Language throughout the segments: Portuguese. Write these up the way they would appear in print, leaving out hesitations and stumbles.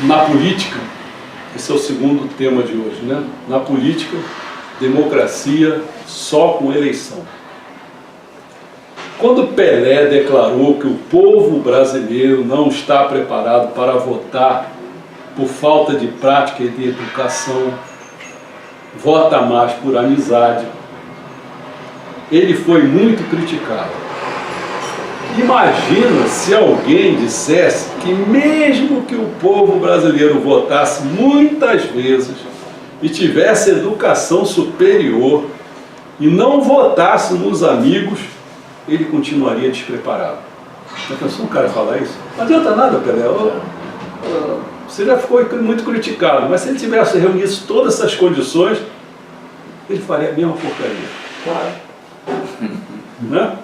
Na política, esse é o segundo tema de hoje, né? Na política, democracia só com eleição. Quando Pelé declarou que o povo brasileiro não está preparado para votar por falta de prática e de educação, vota mais por amizade, ele foi muito criticado. Imagina se alguém dissesse que mesmo que o povo brasileiro votasse muitas vezes e tivesse educação superior e não votasse nos amigos, ele continuaria despreparado. Já pensou um cara falar isso? Não adianta nada, Pelé. Você já ficou muito criticado, mas se ele tivesse reunido todas essas condições, ele faria a mesma porcaria. Claro. Né?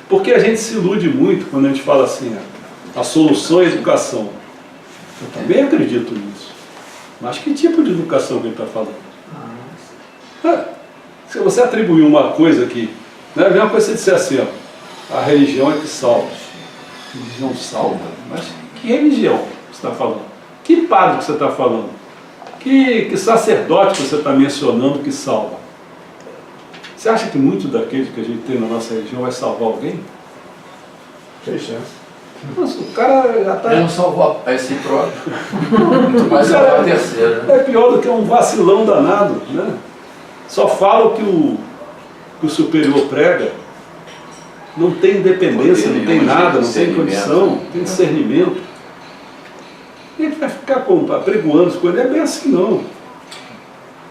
Porque a gente se ilude muito quando a gente fala assim, a solução é a educação. Eu também acredito nisso. Mas que tipo de educação que ele está falando? Se você atribuir uma coisa aqui, não é a mesma coisa que você disser assim, ó, a religião é que salva. A religião salva. Mas que religião você está falando? Que padre que você está falando? Que sacerdote que você está mencionando que salva? Você acha que muito daquele que a gente tem na nossa religião vai salvar alguém? Tem chance. Mas o cara já está... Ele não salvou a si próprio. Muito mais salvar a terceira. É pior do que um vacilão danado, né? Só fala o que o superior prega. Não tem independência, não tem nada, não tem condição, não tem discernimento. E a gente vai ficar apregoando as coisas. Não é bem assim, não.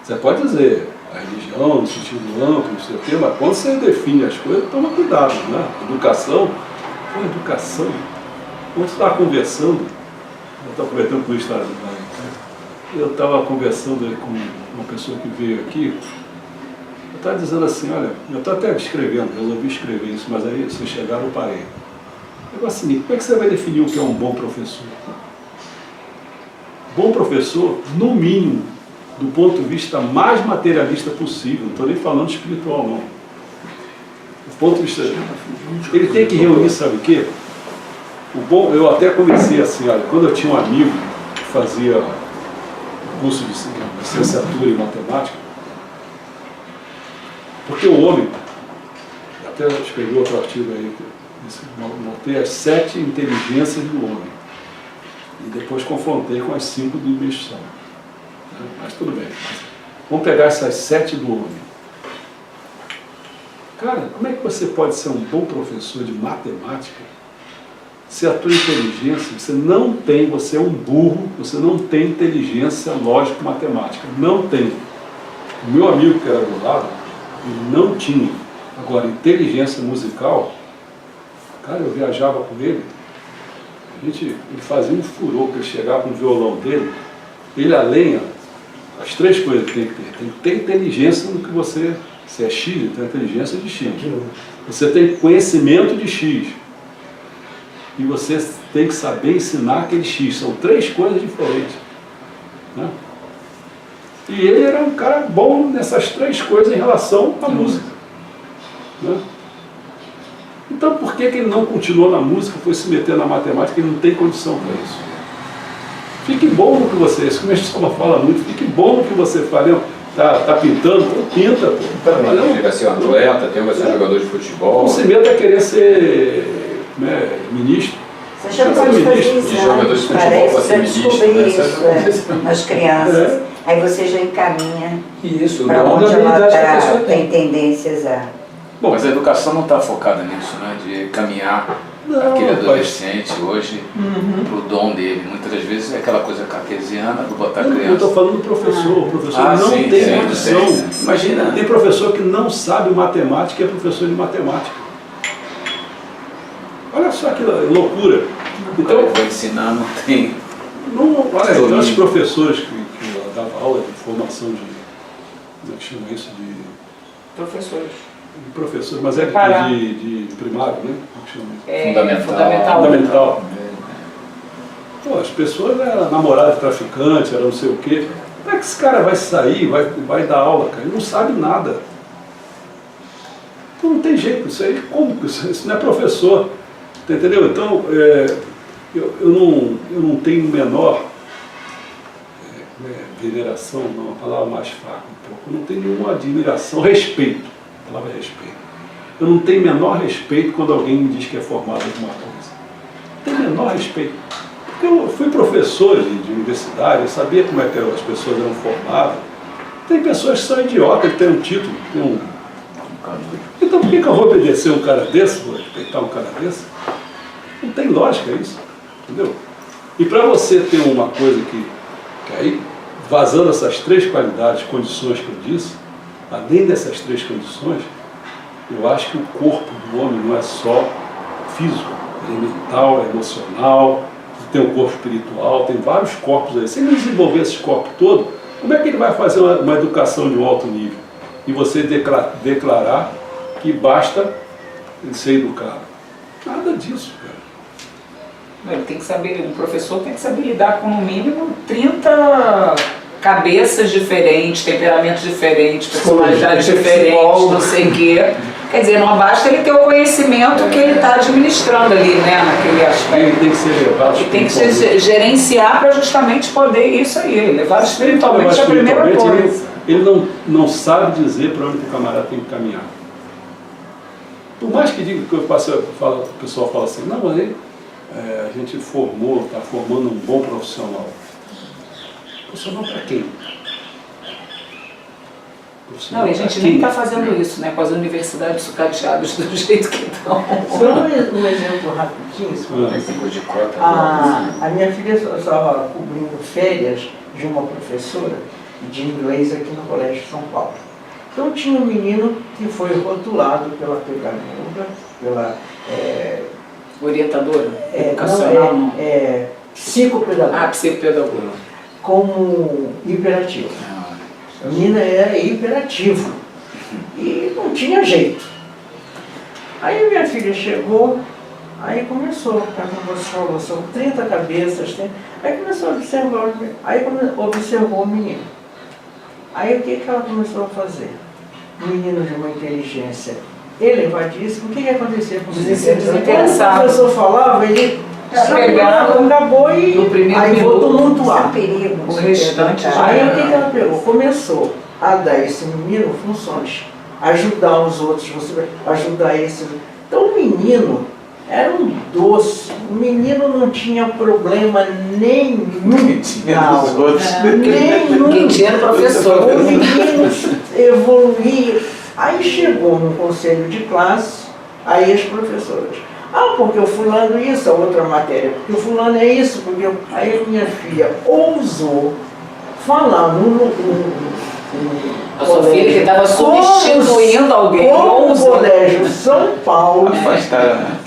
Você pode dizer a religião, no sentido amplo, não sei o quê, mas quando você define as coisas, toma cuidado, né? Educação, educação. Quando você estava conversando, eu estava conversando com isso, eu estava conversando com uma pessoa que veio aqui, eu estava dizendo assim, olha, eu estou até escrevendo, resolvi escrever isso, mas aí se chegar eu parei. Eu digo assim, como é que você vai definir o que é um bom professor? Bom professor, no mínimo, do ponto de vista mais materialista possível, não estou nem falando espiritual não. Do ponto de vista, ele tem que reunir, sabe o quê? O bom, eu até comecei assim, olha, quando eu tinha um amigo que fazia curso de licenciatura em matemática, porque o homem, até escrevi outro artigo aí, notei as 7 inteligências do homem, e depois confrontei com as 5 do investição. Mas tudo bem. Vamos pegar essas 7 do homem. Cara, como é que você pode ser um bom professor de matemática se a tua inteligência, você é um burro, você não tem inteligência lógico-matemática. Não tem. O meu amigo que era do lado, ele não tinha. Agora, inteligência musical, cara, eu viajava com ele, ele fazia um furor, que ele chegava com o violão dele, ele além, as 3 coisas que tem que ter. Tem que ter inteligência no que você... Se é X, ele tem inteligência de X. Você tem conhecimento de X. E você tem que saber ensinar aquele X. São 3 coisas diferentes. Né? E ele era um cara bom nessas 3 coisas em relação à música. Né? Então por que ele não continuou na música, foi se meter na matemática? Ele não tem condição para isso. Fique bom no que você... Isso que a gente fala muito. Fique bom no que você faz. Tá pintando, pinta. Também chega a ser um atleta, tem que ser jogador de futebol. Não se meta a querer ser ministro. Você já pode fazer exames, parece, para descobrir isso nas crianças. Aí você já encaminha para onde ela tem tendências a... Bom, mas a educação não está focada nisso, né? De caminhar aquele adolescente hoje para o dom dele. Muitas das vezes é aquela coisa cartesiana do botar criança. Eu estou falando do professor. O professor não tem condição. Imagina. Tem professor que não sabe matemática e é professor de matemática. Olha só que loucura. Então, eu vou ensinar, não tem. Olha, tem os professores que davam aula de formação de. Como é que chama isso? De professores. De professor, mas é de primário, né? Como é que chama isso? Fundamental. Pô, as pessoas eram namoradas de traficante, era não sei o quê. Como é que esse cara vai sair, vai dar aula, cara? Ele não sabe nada. Então não tem jeito, isso aí, como? Isso não é professor. Entendeu? Então, eu não tenho menor veneração, não, uma palavra mais fraca um pouco. Eu não tenho nenhuma admiração, respeito. A palavra é respeito. Eu não tenho menor respeito quando alguém me diz que é formado em alguma coisa. Não tenho menor respeito. Porque eu fui professor de universidade, eu sabia como é que as pessoas eram formadas. Tem pessoas que são idiotas, que têm um título, tem um... Então por que eu vou obedecer um cara desse, vou respeitar um cara desse? Não tem lógica isso, entendeu? E para você ter uma coisa que aí, vazando essas 3 qualidades, condições que eu disse, além dessas 3 condições, eu acho que o corpo do homem não é só físico, ele é mental, é emocional, tem um corpo espiritual, tem vários corpos aí. Se ele desenvolver esses corpos todos, como é que ele vai fazer uma educação de um alto nível? E você declarar que basta ele ser educado. Nada disso, cara. Ele tem que saber, um professor tem que saber lidar com no mínimo 30 cabeças diferentes, temperamentos diferentes, personalidades diferentes, não sei o quê. Quer dizer, não basta ele ter o conhecimento que ele está administrando ali, né, naquele aspecto. Ele tem que ser levado. E tem que se gerenciar para justamente poder isso aí, levar espiritualmente a primeira coisa. Ele não sabe dizer para onde o camarada tem que caminhar. Por mais que diga que o pessoal fala assim, não, mas a gente está formando um bom profissional. Profissional para quem? Não, e a gente nem está fazendo isso, né, com as universidades sucateadas do jeito que estão. Só um exemplo rapidinho, se for de cota. a minha filha estava cobrindo férias de uma professora de inglês aqui no Colégio de São Paulo. Então tinha um menino que foi rotulado pela pedagoga, pela orientadora educacional, não? Psicopedagoga. Psicopedagoga. Como hiperativo. A menina era hiperativa e não tinha jeito. Aí minha filha chegou, aí começou, a conversa, são 30 cabeças, aí começou a observar, observou o menino. Aí o que ela começou a fazer? O menino de uma inteligência elevadíssima, o que acontecia com o menino? Quando o professor falava, ele acabou e aí vou tumultuar. O restante já aí o que ela pegou? Começou a dar a esse menino funções, ajudar os outros, ajudar esse. Então o menino era um doce, o menino não tinha problema nenhum. Nenhum. Quem tinha era o professor. O menino evoluía. Aí chegou no conselho de classe, aí as professoras. Porque o fulano isso, a outra matéria, porque o fulano é isso, porque aí minha filha ousou falar a sua filha que estava substituindo alguém. Como o Colégio São Paulo,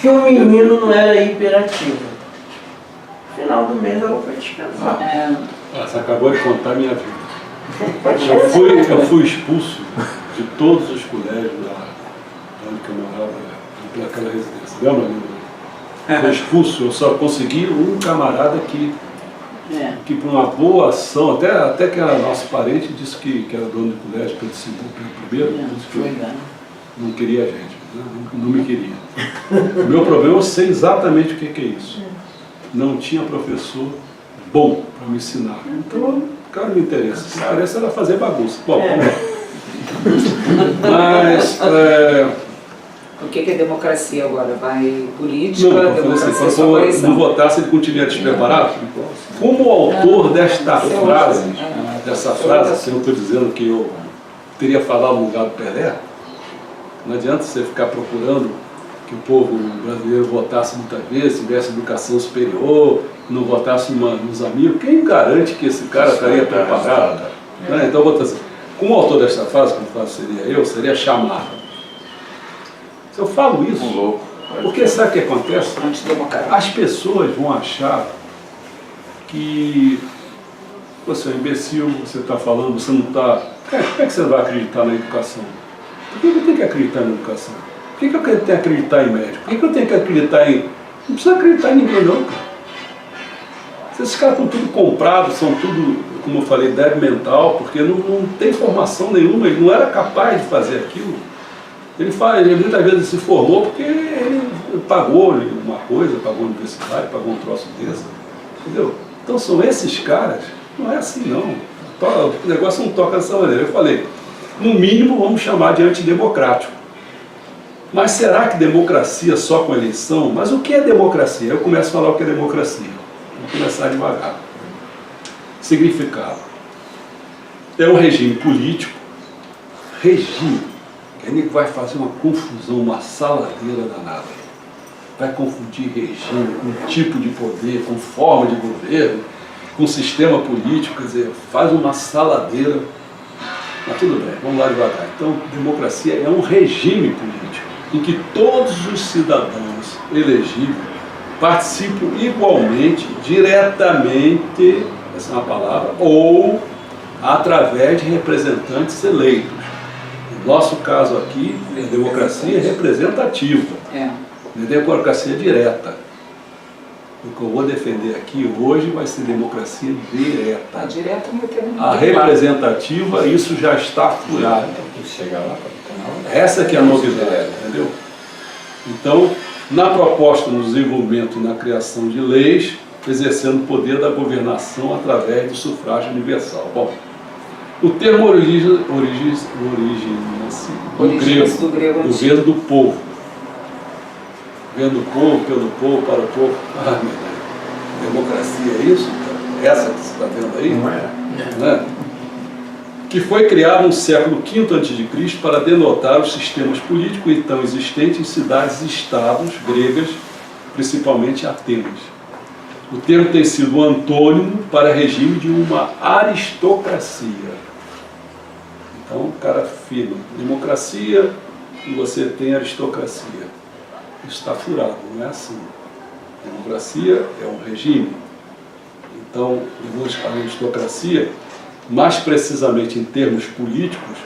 que o menino não era hiperativo. No final do mês ela foi descansar. Você acabou de contar a minha vida. Eu fui expulso de todos os colégios onde eu morava, naquela residência. Lembra? Fui expulso, eu só consegui um camarada que por uma boa ação, até que era nosso parente, disse que era dono do colégio, Pedro primeiro, disse que não queria a gente, não me queria. O meu problema, eu sei exatamente o que é isso. Não tinha professor bom para me ensinar. Então, cara, não me interessa. O que interessa era fazer bagunça. Bom, vamos lá. Mas... O que é democracia agora? Vai política, não, democracia assim, se não votasse, ele continuaria despreparado? Como o autor dessa frase, se eu estou dizendo que eu teria falado no lugar do Pelé, não adianta você ficar procurando que o povo brasileiro votasse muitas vezes, tivesse educação superior, não votasse nos amigos. Quem garante que esse cara estaria preparado? Né? Então, eu vou dizer, como autor desta frase, como seria eu, seria chamar. Se eu falo isso, porque sabe o que acontece? As pessoas vão achar que você é um imbecil, você está falando, você não está... Como é que você vai acreditar na educação? Por que eu tenho que acreditar na educação? Por que eu tenho que acreditar em médico? Por que eu tenho que acreditar em... Não precisa acreditar em ninguém não, cara. Esses caras estão tudo comprados, são tudo, como eu falei, débil mental, porque não tem formação nenhuma, ele não era capaz de fazer aquilo. Ele muitas vezes se formou porque ele pagou uma coisa, pagou a universidade, pagou um troço desse, entendeu? Então são esses caras, Não é assim, não. O negócio não toca dessa maneira. Eu falei, no mínimo vamos chamar de antidemocrático. Mas será que democracia só com eleição? Mas o que é democracia? Eu começo a falar o que é democracia. Vou começar devagar. Significado. É um regime político. Regime. Ele vai fazer uma confusão, uma saladeira danada. Vai confundir regime com tipo de poder, com forma de governo, com sistema político, quer dizer, faz uma saladeira. Mas tudo bem, vamos lá devagar. Então, democracia é um regime político em que todos os cidadãos elegíveis participam igualmente, diretamente, essa é uma palavra, ou através de representantes eleitos. No nosso caso aqui, a democracia é representativa, a democracia direta. O que eu vou defender aqui hoje vai ser democracia direta. A direta não tem A representativa, isso já está furado. Chegar lá para Essa que é a novidade, entendeu? Então, na proposta no desenvolvimento e na criação de leis, exercendo o poder da governação através do sufrágio universal. Bom, o termo origina-se do grego, governo do povo. Governo do povo, pelo povo, para o povo. Ah, meu Deus. Democracia é isso? Essa que você está vendo aí? Não é. Né? Que foi criado no século V a.C. para denotar os sistemas políticos então existentes em cidades e estados gregas, principalmente Atenas. O termo tem sido um antônimo para regime de uma aristocracia. Então, o cara afirma democracia e você tem aristocracia. Isso está furado, não é assim. Democracia é um regime. Então, a aristocracia, mais precisamente em termos políticos,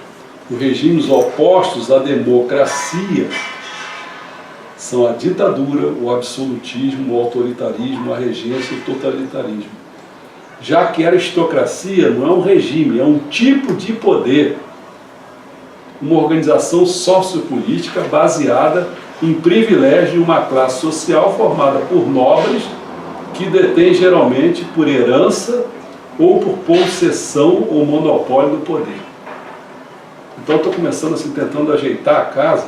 os regimes opostos à democracia são a ditadura, o absolutismo, o autoritarismo, a regência e o totalitarismo. Já que a aristocracia não é um regime, é um tipo de poder, uma organização sociopolítica baseada em privilégio de uma classe social formada por nobres que detêm geralmente por herança ou por possessão ou monopólio do poder. Então estou começando assim, tentando ajeitar a casa.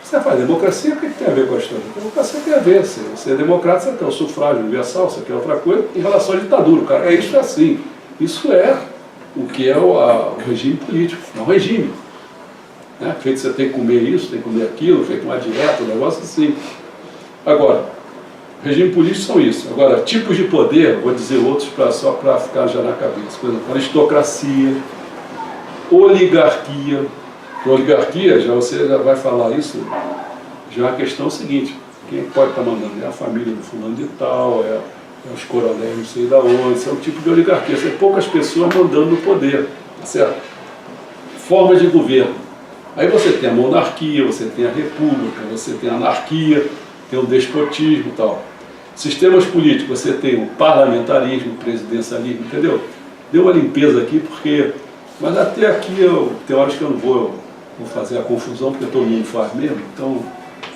Você faz democracia, o que tem a ver com a história? Democracia tem a ver, você é democrata, você tem o sufrágio universal, você quer outra coisa, em relação à ditadura, cara, é isso assim. Isso é o que é o regime político, é um regime. Né? Feito você tem que comer isso, tem que comer aquilo, feito uma dieta, um negócio assim. Agora, regime político são isso. Agora, tipos de poder, vou dizer outros só para ficar já na cabeça. Por exemplo, aristocracia, oligarquia. Oligarquia, você já vai falar isso, já é uma questão seguinte, quem pode estar mandando? É a família do fulano de tal, é os coronéis não sei da onde, isso é um tipo de oligarquia, são poucas pessoas mandando no poder, certo? Formas de governo. Aí você tem a monarquia, você tem a república, você tem a anarquia, tem o despotismo e tal. Sistemas políticos, você tem o parlamentarismo, o presidencialismo, entendeu? Deu uma limpeza aqui porque... Mas até aqui, tem horas que eu não vou fazer a confusão, porque todo mundo faz mesmo, então...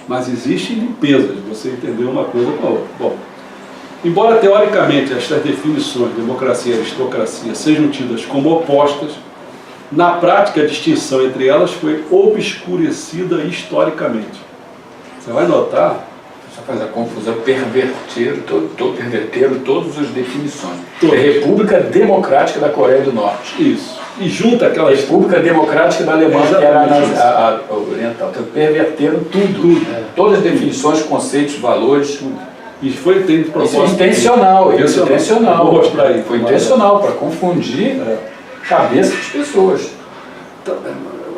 Mas existe limpeza de você entender uma coisa com a outra. Bom, embora teoricamente estas definições, democracia e aristocracia, sejam tidas como opostas, na prática a distinção entre elas foi obscurecida historicamente. Você vai notar... Só faz a confusão, perverteram todas as definições. Todas. É República Democrática da Coreia do Norte. Isso. E junta aquelas... República Democrática da Alemanha, que era a oriental. Então, perverteram tudo. Todas as definições, conceitos, valores. Tudo. E foi tem propósito. Isso é intencional. Intencional. Vou mostrar aí. Foi intencional, para confundir a cabeça das pessoas. Então,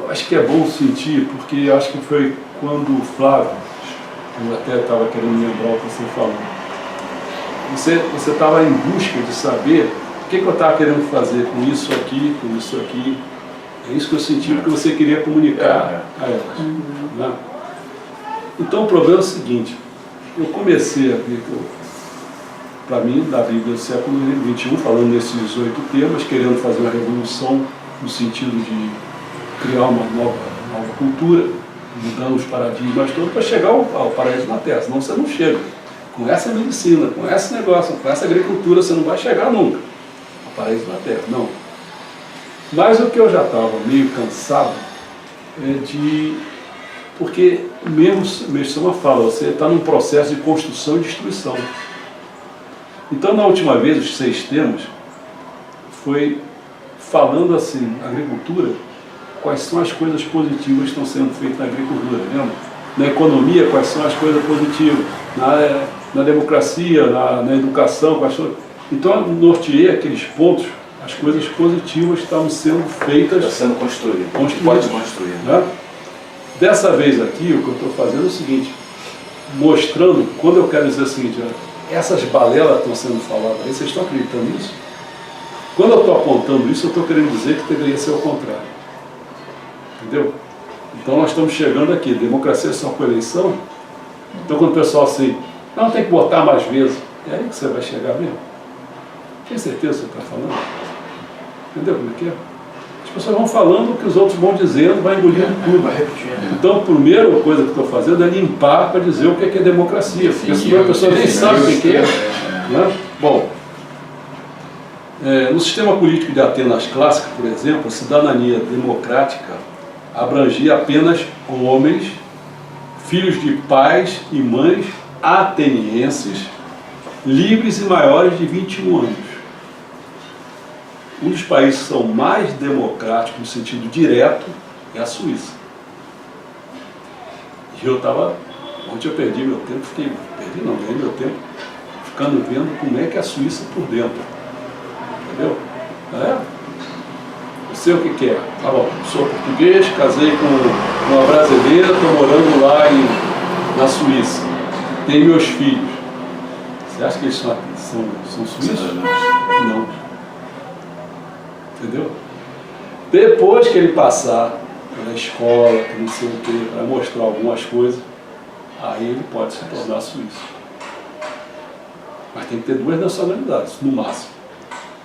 acho que é bom sentir, porque acho que foi quando o Flávio, eu até estava querendo lembrar o que você falou, você estava em busca de saber o que eu estava querendo fazer com isso aqui, com isso aqui. É isso que eu senti, porque você queria comunicar a elas. Né? Então o problema é o seguinte, eu comecei a ver, para mim, da Bíblia do século XXI, falando nesses 8 temas, querendo fazer uma revolução no sentido de criar uma nova cultura, mudando os paradigmas todos para chegar ao paraíso na Terra, senão você não chega. Com essa medicina, com esse negócio, com essa agricultura, você não vai chegar nunca. paraíso na Terra, não. Mas o que eu já estava meio cansado é de... Porque mesmo Soma fala, você está num processo de construção e destruição. Então, na última vez, os 6 temas foi falando assim, agricultura, quais são as coisas positivas que estão sendo feitas na agricultura, lembra? Na economia, quais são as coisas positivas, na democracia, na educação, quais são... Então, eu norteei aqueles pontos, as coisas positivas que estavam sendo feitas. Está sendo construído. Pode construir. Né? Dessa vez aqui, o que eu estou fazendo é o seguinte, mostrando, quando eu quero dizer o seguinte, essas balelas estão sendo faladas aí, vocês estão acreditando nisso? Quando eu estou apontando isso, eu estou querendo dizer que deveria ser o contrário. Entendeu? Então nós estamos chegando aqui, democracia é só com eleição. Então quando o pessoal assim, não, tem que votar mais vezes, é aí que você vai chegar mesmo. Tem certeza que você está falando? Entendeu como é que é? As pessoas vão falando o que os outros vão dizendo, vai engolindo tudo. Vai repetindo. Então a primeira coisa que estou fazendo é limpar para dizer o que é democracia, porque senão a pessoa nem sabe o que é. Né? Bom, no sistema político de Atenas clássica, por exemplo, a cidadania democrática abrangia apenas homens, filhos de pais e mães atenienses, livres e maiores de 21 anos. Um dos países que são mais democráticos no sentido direto é a Suíça. E eu estava, ontem eu perdi meu tempo, ganhei meu tempo, ficando vendo como é que é a Suíça por dentro. Entendeu? Eu sei o que é. Tá bom, sou português, casei com uma brasileira, estou morando lá na Suíça. Tenho meus filhos. Você acha que eles são suíços? Não. Entendeu? Depois que ele passar pela escola, que não sei o que, para mostrar algumas coisas, aí ele pode se tornar suíço. Mas tem que ter 2 nacionalidades, no máximo.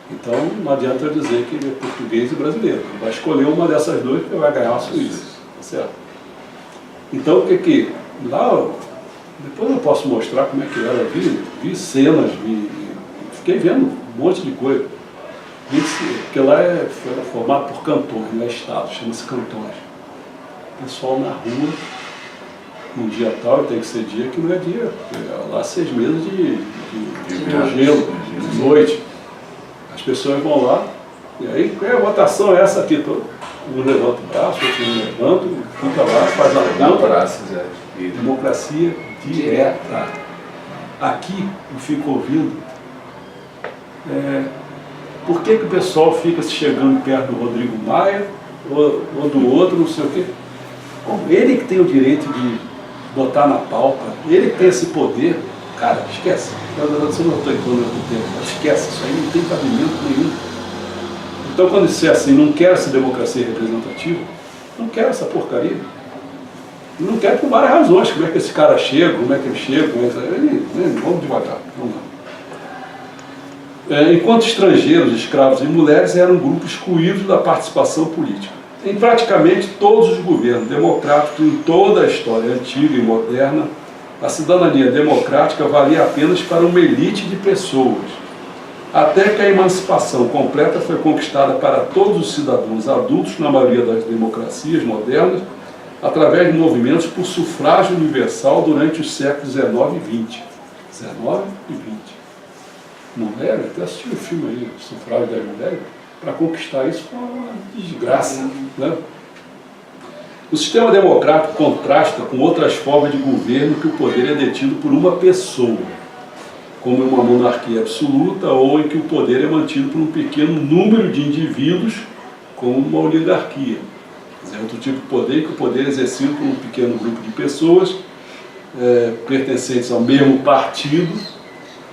Então não adianta eu dizer que ele é português e brasileiro. Ele vai escolher uma dessas 2 porque vai ganhar a Suíça. Tá certo? Então o que lá, depois eu posso mostrar como é que era. Vi cenas, fiquei vendo um monte de coisa. Porque lá é formado por cantões, não é estado, chama-se cantões. O pessoal na rua, num dia tal, tem que ser dia que não é dia, porque lá 6 meses de gelo, de noite. As pessoas vão lá, e aí, qual é a votação é essa aqui? Um levanta o braço, outro não levanta, fica lá, faz a conta. Democracia direta. Aqui, eu fico ouvindo, por que o pessoal fica chegando perto do Rodrigo Maia, ou do outro, não sei o quê? Bom, ele que tem o direito de botar na pauta, ele que tem esse poder. Cara, esquece. Você não está entrando no tempo. Esquece, isso aí não tem cabimento nenhum. Então, quando isso é assim, não quer essa democracia representativa, não quer essa porcaria. E não quer por várias razões. Como é que esse cara chega, como é que ele chega, vamos devagar. Vamos lá. Enquanto estrangeiros, escravos e mulheres eram grupos excluídos da participação política. Em praticamente todos os governos democráticos, em toda a história antiga e moderna, a cidadania democrática valia apenas para uma elite de pessoas, até que a emancipação completa foi conquistada para todos os cidadãos adultos, na maioria das democracias modernas, através de movimentos por sufrágio universal durante os séculos XIX e XX. 19 e 20. Mulher, até assisti o filme aí, o Sufrágio das Mulheres, para conquistar isso foi uma desgraça. Né? O sistema democrático contrasta com outras formas de governo que o poder é detido por uma pessoa, como uma monarquia absoluta ou em que o poder é mantido por um pequeno número de indivíduos, como uma oligarquia. É outro tipo de poder, que o poder é exercido por um pequeno grupo de pessoas pertencentes ao mesmo partido,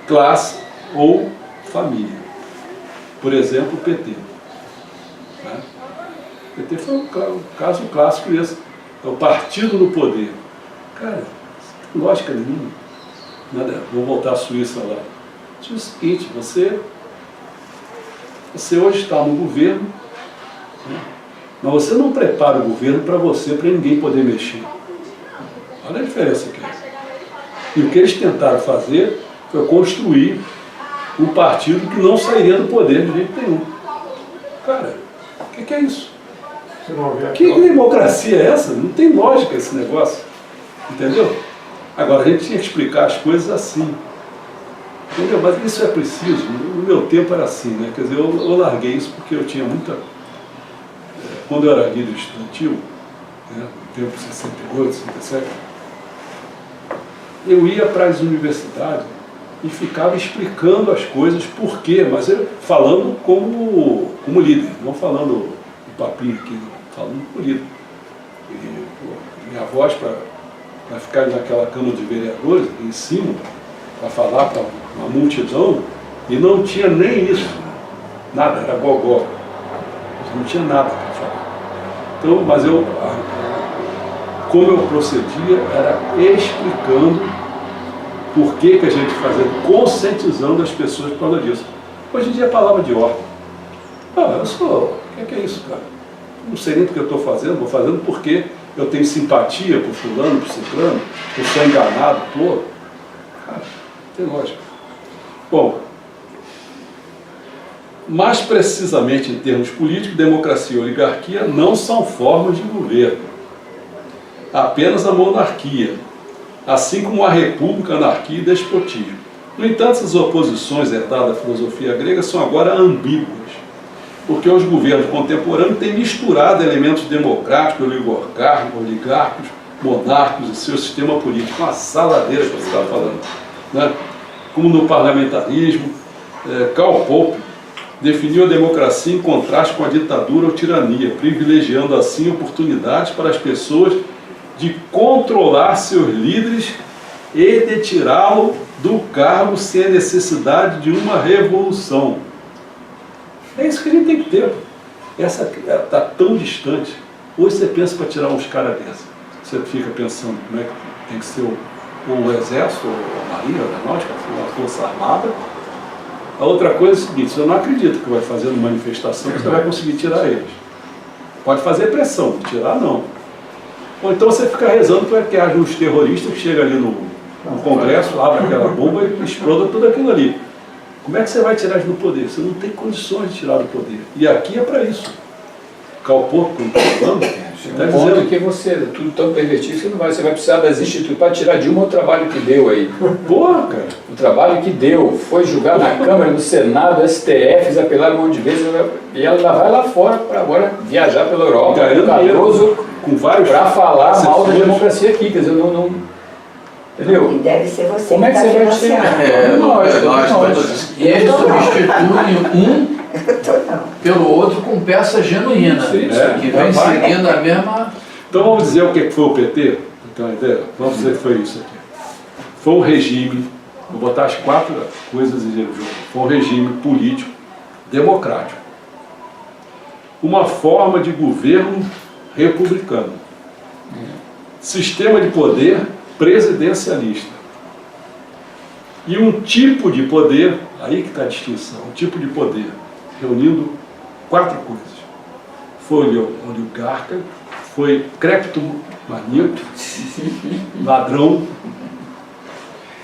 classe ou família. Por exemplo, o PT. Né? O PT foi um caso clássico esse. É o partido no poder. Cara, não tem lógica nenhuma. Nada, vou voltar à Suíça lá. Diz o seguinte, você hoje está no governo, né? Mas você não prepara o governo para você, para ninguém poder mexer. Olha a diferença que é. E o que eles tentaram fazer foi construir um partido que não sairia do poder de jeito nenhum. Cara, o que é isso? Que democracia é essa? Não tem lógica esse negócio. Entendeu? Agora, a gente tinha que explicar as coisas assim. Entendeu? Mas isso é preciso. No meu tempo era assim, né? Quer dizer, eu larguei isso porque eu tinha muita... Quando eu era líder estudantil, né, no tempo 68, 67, eu ia para as universidades e ficava explicando as coisas, por quê, mas eu falando como líder, não falando o papinho aqui, falando como líder. E, minha voz para ficar naquela Câmara de Vereadores, em cima, para falar para uma multidão, e não tinha nem isso, nada, era gogó, não tinha nada para falar. Então, mas como eu procedia, era explicando por que a gente fazia, conscientizando as pessoas por causa disso. Hoje em dia é palavra de ordem. Eu sou, o que é isso, cara? Não sei nem porque eu estou fazendo, vou fazendo porque eu tenho simpatia por fulano, por ciclano, eu sou enganado, pô. Cara, tem lógica. Bom, mais precisamente em termos políticos, democracia e oligarquia não são formas de governo. Apenas a monarquia, assim como a república, anarquia e despotismo. No entanto, essas oposições herdadas da filosofia grega são agora ambíguas, porque os governos contemporâneos têm misturado elementos democráticos, oligárquicos, monárquicos e seu sistema político, uma saladeira que você está falando, né? Como no parlamentarismo. Karl Popper definiu a democracia em contraste com a ditadura ou tirania, privilegiando assim oportunidades para as pessoas de controlar seus líderes e de tirá-lo do cargo sem a necessidade de uma revolução. É isso que a gente tem que ter. Essa está tão distante. Hoje você pensa para tirar uns caras dessa. Você fica pensando como é que tem que ser o exército, ou a marinha, a aeronáutica, a força armada. A outra coisa é o seguinte: você não acredita que vai fazer uma manifestação que você vai conseguir tirar eles. Pode fazer pressão, tirar não. Ou então você fica rezando para que haja uns terroristas que chegam ali no Congresso, abrem aquela bomba e explodam tudo aquilo ali. Como é que você vai tirar eles do poder? Você não tem condições de tirar do poder. E aqui é para isso. Karl Popper, como está falando, um ponto que você, tudo tão pervertido, você vai precisar das instituições para tirar Dilma o trabalho que deu aí. Porra, cara. O trabalho que deu, foi julgado na Câmara, no Senado, STF, eles apelaram um monte de vezes, e ela vai lá fora para agora viajar pela Europa, com vários para falar mal da democracia aqui, quer dizer, não entendeu? E deve ser você. Como é que você vai tirar? E eles substituem pelo outro com peça genuína, que vem seguindo a mesma... Então vamos dizer o que foi o PT? Então, ideia? Vamos dizer que foi isso aqui. Foi um regime, vou botar as 4 coisas em jogo. Foi um regime político, democrático. Uma forma de governo republicano. Sistema de poder presidencialista. E um tipo de poder, aí que está a distinção, um tipo de poder, reunindo 4 coisas. Foi oligarca, foi creptomaníaco, ladrão,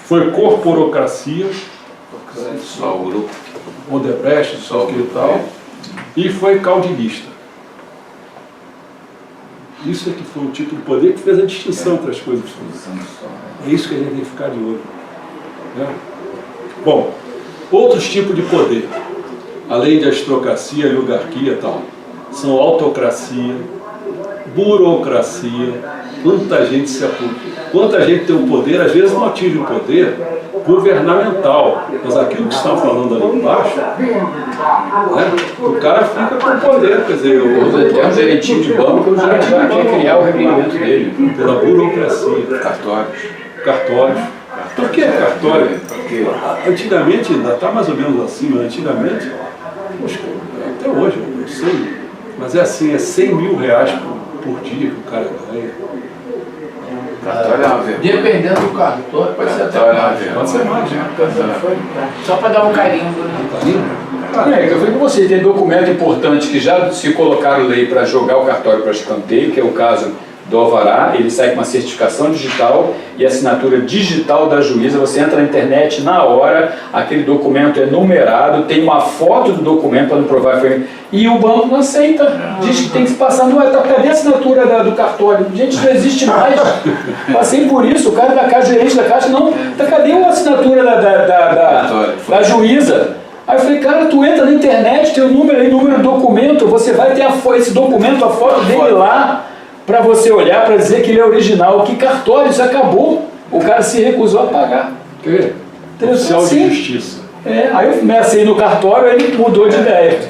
foi corporocracia, Odebrecht, e tal, e foi caudilista. Isso é que foi o tipo de poder que fez a distinção entre as coisas. É isso que a gente tem que ficar de olho. Né? Bom, outros tipos de poder, além de aristocracia, oligarquia e tal, são autocracia, burocracia. Quanta gente quanta gente tem o poder, às vezes não atinge o poder governamental, mas aquilo que estão falando ali embaixo, né, o cara fica com o poder, quer dizer, até um gerente de banco já quer criar o regulamento dele. Pela burocracia. Cartórios. Por que cartório? Porque antigamente, ainda está mais ou menos assim, mas antigamente, poxa, até hoje, eu sei, mas é assim, é 100 mil reais por dia que o cara ganha. Dependendo do cartório, pode ser até mais. Pode ser mais, né? Só para dar um carimbo, né? Eu falei com você, tem documento importante que já se colocaram lei para jogar o cartório para escanteio, que é o caso do alvará, ele sai com uma certificação digital e assinatura digital da juíza. Você entra na internet na hora, aquele documento é numerado, tem uma foto do documento para não provar que foi. E o banco não aceita, diz que tem que se passar no. Cadê a assinatura do cartório? Gente, não existe mais. Passei por isso, o cara da Caixa, gerente da Caixa, não. Cadê a assinatura da juíza? Aí eu falei, cara, tu entra na internet, tem o número aí, número do documento, você vai ter esse documento, a foto dele lá, para você olhar, para dizer que ele é original. Que cartório, isso acabou. O cara se recusou a pagar. Oficial de justiça. Aí eu comecei no cartório, ele mudou de ideia.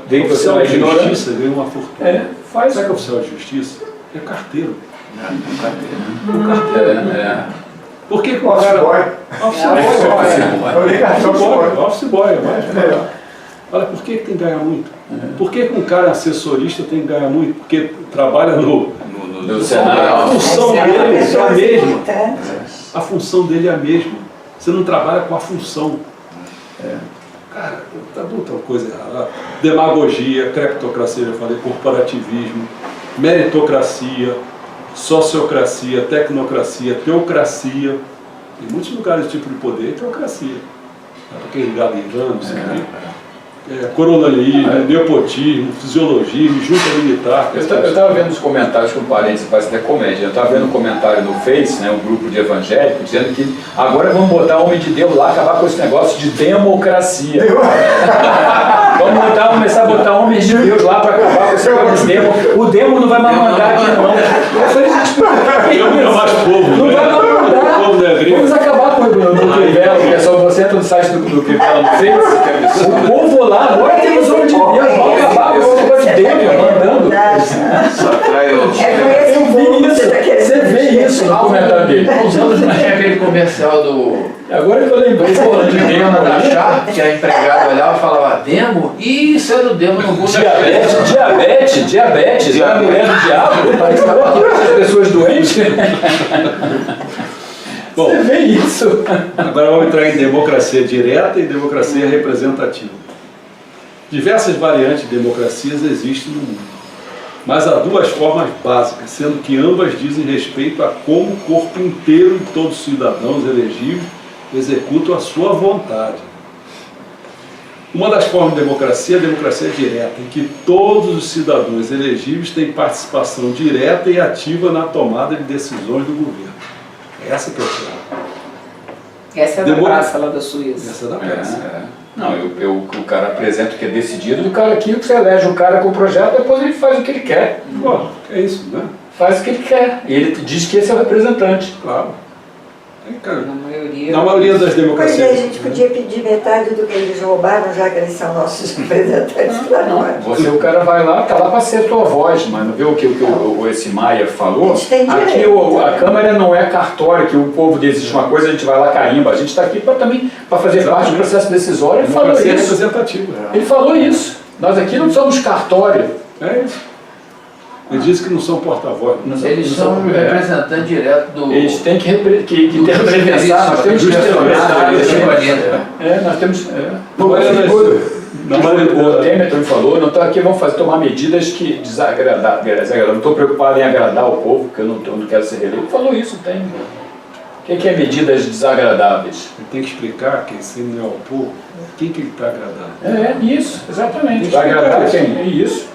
Vem oficial de justiça, ganha uma fortuna. Faz. Sabe que é oficial de justiça? É carteiro. Por que o cara... Office boy, é mais melhor. Olha, por que tem que ganhar muito? Por que um cara assessorista tem que ganhar muito? Porque trabalha no Senado. A função dele é a mesma. A função dele é a mesma. Você não trabalha com a função. Cara, tá muita coisa errada. Demagogia, creptocracia, eu falei, corporativismo, meritocracia, sociocracia, tecnocracia, teocracia. Em muitos lugares esse tipo de poder é teocracia. Porque ligado em anos, coronelismo, nepotismo, fisiologismo, junta militar. Eu estava vendo os comentários com parentes, parece até comédia. Eu estava vendo um comentário no Face, um grupo de evangélicos, dizendo que agora vamos botar o homem de Deus lá, acabar com esse negócio de democracia. Vamos começar a botar homens de Deus lá para acabar com esse negócio de demo. O demo não vai mais mandar aqui, não. Eu falei, gente, não mais povo, não vai mais mandar. Vamos acabar com o Crivella, pessoal. Você entra no site do Crivella no Face, o povo lá, agora temos homem de Deus, vamos acabar com esse negócio de demo, mandando. Você vê isso no comentário dele. Há uns anos não tinha aquele comercial do... Agora que eu lembrei, de demo da Chá, que a empregada olhava e falava, demo? Ih, isso é do demo no Google. Diabetes, a mulher do diabo, parece as pessoas doentes. Bom, você vê isso. Agora vamos entrar em democracia direta e democracia representativa. Diversas variantes de democracias existem no mundo, mas há duas formas básicas, sendo que ambas dizem respeito a como o corpo inteiro de todos os cidadãos elegíveis executam a sua vontade. Uma das formas de democracia é a democracia direta, em que todos os cidadãos elegíveis têm participação direta e ativa na tomada de decisões do governo. Essa que é a chave. Essa é da praça lá da Suíça. Essa é da praça. Não, o cara apresenta o que é decidido, o cara aqui, você elege o cara com o projeto, depois ele faz o que ele quer. Bom, é isso, né? Faz o que ele quer. E ele diz que esse é o representante. Claro. Na maioria das democracias. Pois é, a gente podia pedir metade do que eles roubaram, já que eles são nossos representantes para nós. Você, o cara vai lá, tá lá para ser a tua voz, mas não vê o que esse Maia falou? Aqui a Câmara não é cartório, que o povo exige uma coisa, a gente vai lá carimba. A gente está aqui para fazer parte do processo decisório. Ele falou isso. Ele falou isso. Nós aqui não somos cartório. É isso. Ele disse que não são porta-voz. Eles são representantes direto do... Eles têm que representar, nós temos que nós temos... O Temer também falou, não está aqui, vamos tomar medidas que desagradar. Não estou preocupado em agradar o povo, porque eu não quero ser reeleito. Ele falou isso, tem. O que é medidas desagradáveis? Ele tem que explicar que se não é o povo, quem que ele está agradando. Isso, exatamente. Vai agradar quem? É isso.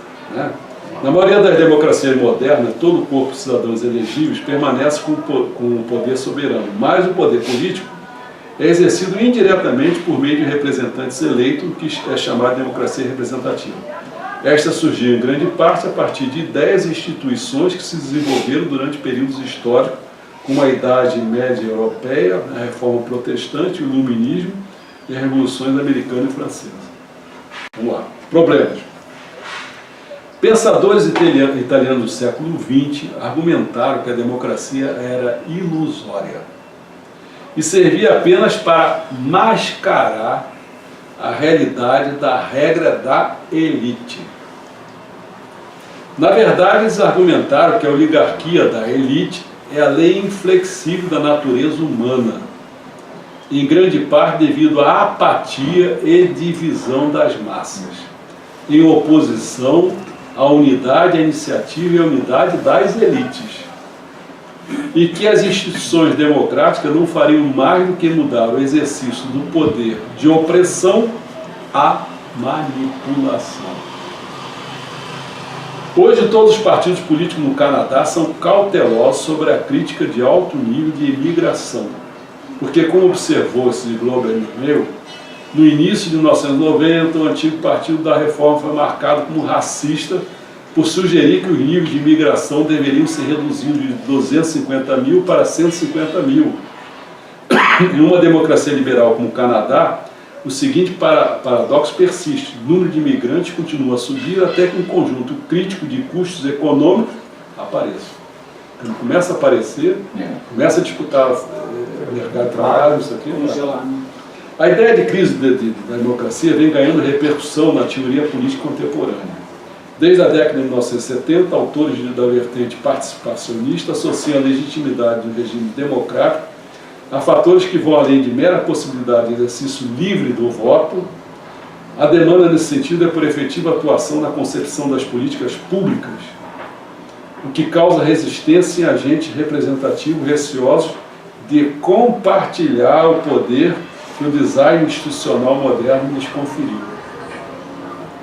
Na maioria das democracias modernas, todo o corpo de cidadãos elegíveis permanece com o poder soberano, mas o poder político é exercido indiretamente por meio de representantes eleitos, que é chamado de democracia representativa. Esta surgiu em grande parte a partir de ideias e instituições que se desenvolveram durante períodos históricos, como a Idade Média Europeia, a Reforma Protestante, o Iluminismo e as Revoluções Americana e Francesa. Vamos lá. Problemas. Pensadores italianos do século XX argumentaram que a democracia era ilusória e servia apenas para mascarar a realidade da regra da elite. Na verdade, eles argumentaram que a oligarquia da elite é a lei inflexível da natureza humana, em grande parte devido à apatia e divisão das massas, em oposição à unidade, à iniciativa e à unidade das elites. e que as instituições democráticas não fariam mais do que mudar o exercício do poder de opressão à manipulação. Hoje, todos os partidos políticos no Canadá são cautelosos sobre a crítica de alto nível de imigração, porque, como observou esse Globo meu, no início de 1990, o antigo Partido da Reforma foi marcado como racista por sugerir que os níveis de imigração deveriam ser reduzidos de 250 mil para 150 mil. Em uma democracia liberal como o Canadá, o seguinte paradoxo persiste: o número de imigrantes continua a subir até que um conjunto crítico de custos econômicos apareça. Quando começa a aparecer, começa a disputar o mercado de trabalho, isso aqui. A ideia de crise da democracia vem ganhando repercussão na teoria política contemporânea. Desde a década de 1970, autores da vertente participacionista associam a legitimidade do regime democrático a fatores que vão além de mera possibilidade de exercício livre do voto. A demanda nesse sentido é por efetiva atuação na concepção das políticas públicas, o que causa resistência em agentes representativos receosos de compartilhar o poder que o design institucional moderno lhes conferiu.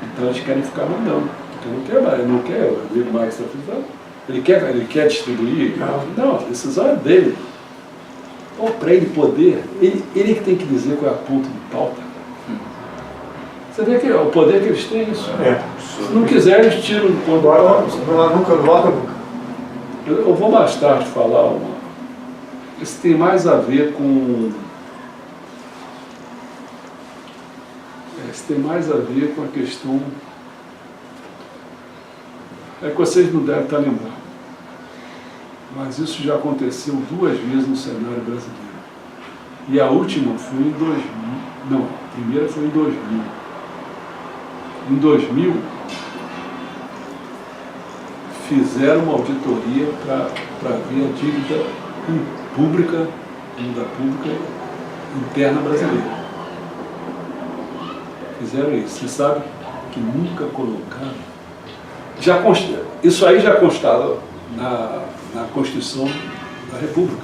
Então eles querem ficar mandando. Ele não quer o amigo Marx está precisando. Ele quer distribuir. Não, a decisão é dele. Então, para ele poder, ele que tem que dizer qual é a ponta de pauta. Você vê que o poder que eles têm é isso. Se não quiser, eles tiram do ponto de pauta. Nunca vota nunca. Eu vou mais tarde falar uma. Isso tem mais a ver com. Isso tem mais a ver com a questão. É que vocês não devem estar lembrando. Mas isso já aconteceu 2 vezes no cenário brasileiro. E a última foi em 2000. Não, a primeira foi em 2000. Em 2000, fizeram uma auditoria para ver a dívida pública interna brasileira. Fizeram isso. Você sabe que nunca colocaram. Isso aí já constava na Constituição da República,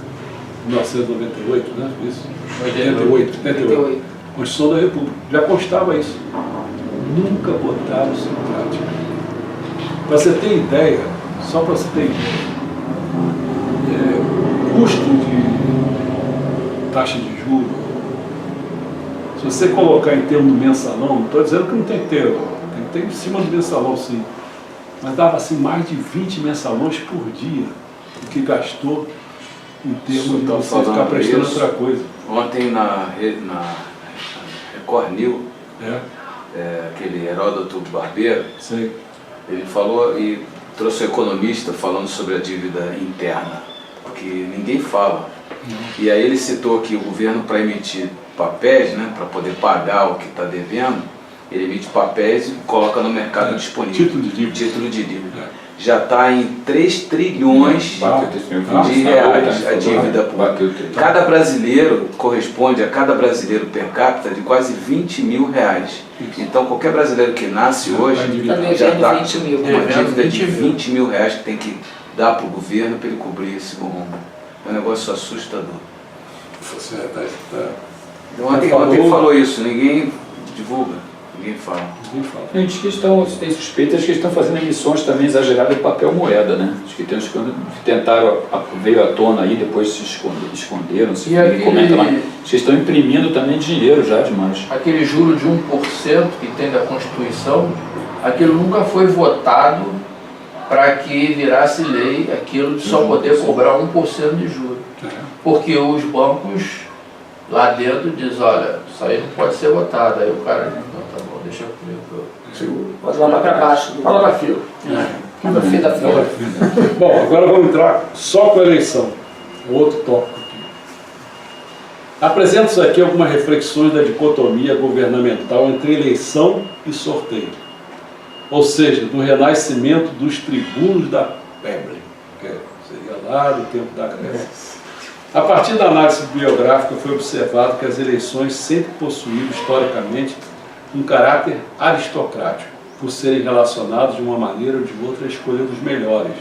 1998, né? Isso. 88. Constituição da República. Já constava isso. Nunca botaram isso em prática. Para você ter ideia, só para você ter ideia, custo de taxa de juros, se você colocar em termos de mensalão, não estou dizendo que não tem que ter em cima do mensalão sim, mas dava assim mais de 20 mensalões por dia, o que gastou em termos de você ficar prestando outra coisa. Ontem na Record News, aquele Heródoto Barbeiro, sei. Ele falou e trouxe um economista falando sobre a dívida interna, porque ninguém fala. E aí ele citou que o governo, para emitir papéis, né, para poder pagar o que está devendo, ele emite papéis e coloca no mercado disponível. Título de dívida. Já está em 3 trilhões de reais a dívida pública. Cada brasileiro corresponde a cada brasileiro per capita de quase 20 mil reais. Então qualquer brasileiro que nasce hoje já está com uma dívida de 20 mil reais que tem que dar para o governo para ele cobrir esse rombo. É um negócio assustador. Ontem falou isso, ninguém divulga. Ninguém fala. Gente, que tem suspeitas que estão fazendo emissões também exageradas de papel moeda, né? Acho que tentaram, veio à tona aí, depois se esconderam, se comenta lá. Acho que estão imprimindo também dinheiro já demais. Aquele juro de 1% que tem da Constituição, aquilo nunca foi votado para que virasse lei aquilo de só poder cobrar 1% de juros. Porque os bancos lá dentro dizem, olha, isso aí não pode ser votado. Aí o cara diz, não, tá bom, deixa eu pode lá para baixo. Fala da fila. Da fila. Bom, agora vamos entrar só com a eleição. Outro tópico aqui. Apresento aqui algumas reflexões da dicotomia governamental entre eleição e sorteio. Ou seja, do renascimento dos tribunos da Pebre, que seria lá do tempo da Grécia. A partir da análise biográfica foi observado que as eleições sempre possuíram historicamente um caráter aristocrático, por serem relacionados de uma maneira ou de outra à escolha dos melhores.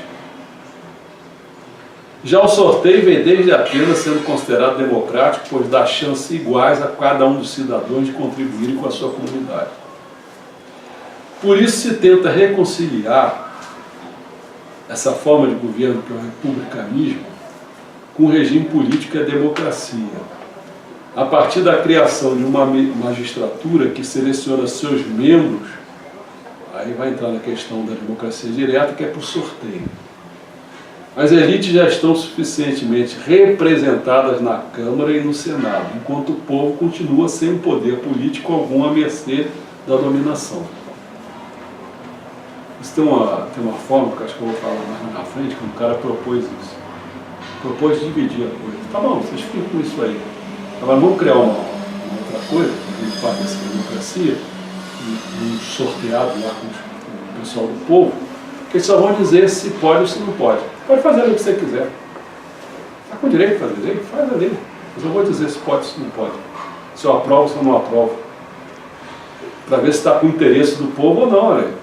Já o sorteio vem desde Atenas sendo considerado democrático, pois dá chances iguais a cada um dos cidadãos de contribuírem com a sua comunidade. Por isso se tenta reconciliar essa forma de governo, que é o republicanismo, com o regime político e a democracia, a partir da criação de uma magistratura que seleciona seus membros. Aí vai entrar na questão da democracia direta, que é por sorteio. As elites já estão suficientemente representadas na Câmara e no Senado, enquanto o povo continua sem poder político algum à mercê da dominação. Isso tem uma forma, que acho que eu vou falar mais na frente, quando o cara propôs isso. Propôs dividir a coisa. Tá bom, vocês ficam com isso aí. Agora vamos criar uma outra coisa, a gente faz dessa democracia, um sorteado lá com o pessoal do povo, que eles só vão dizer se pode ou se não pode. Pode fazer o que você quiser. Está com direito de fazer lei? Faz a lei. Mas eu vou dizer se pode ou se não pode. Se eu aprovo ou se eu não aprovo. Para ver se está com o interesse do povo ou não, né?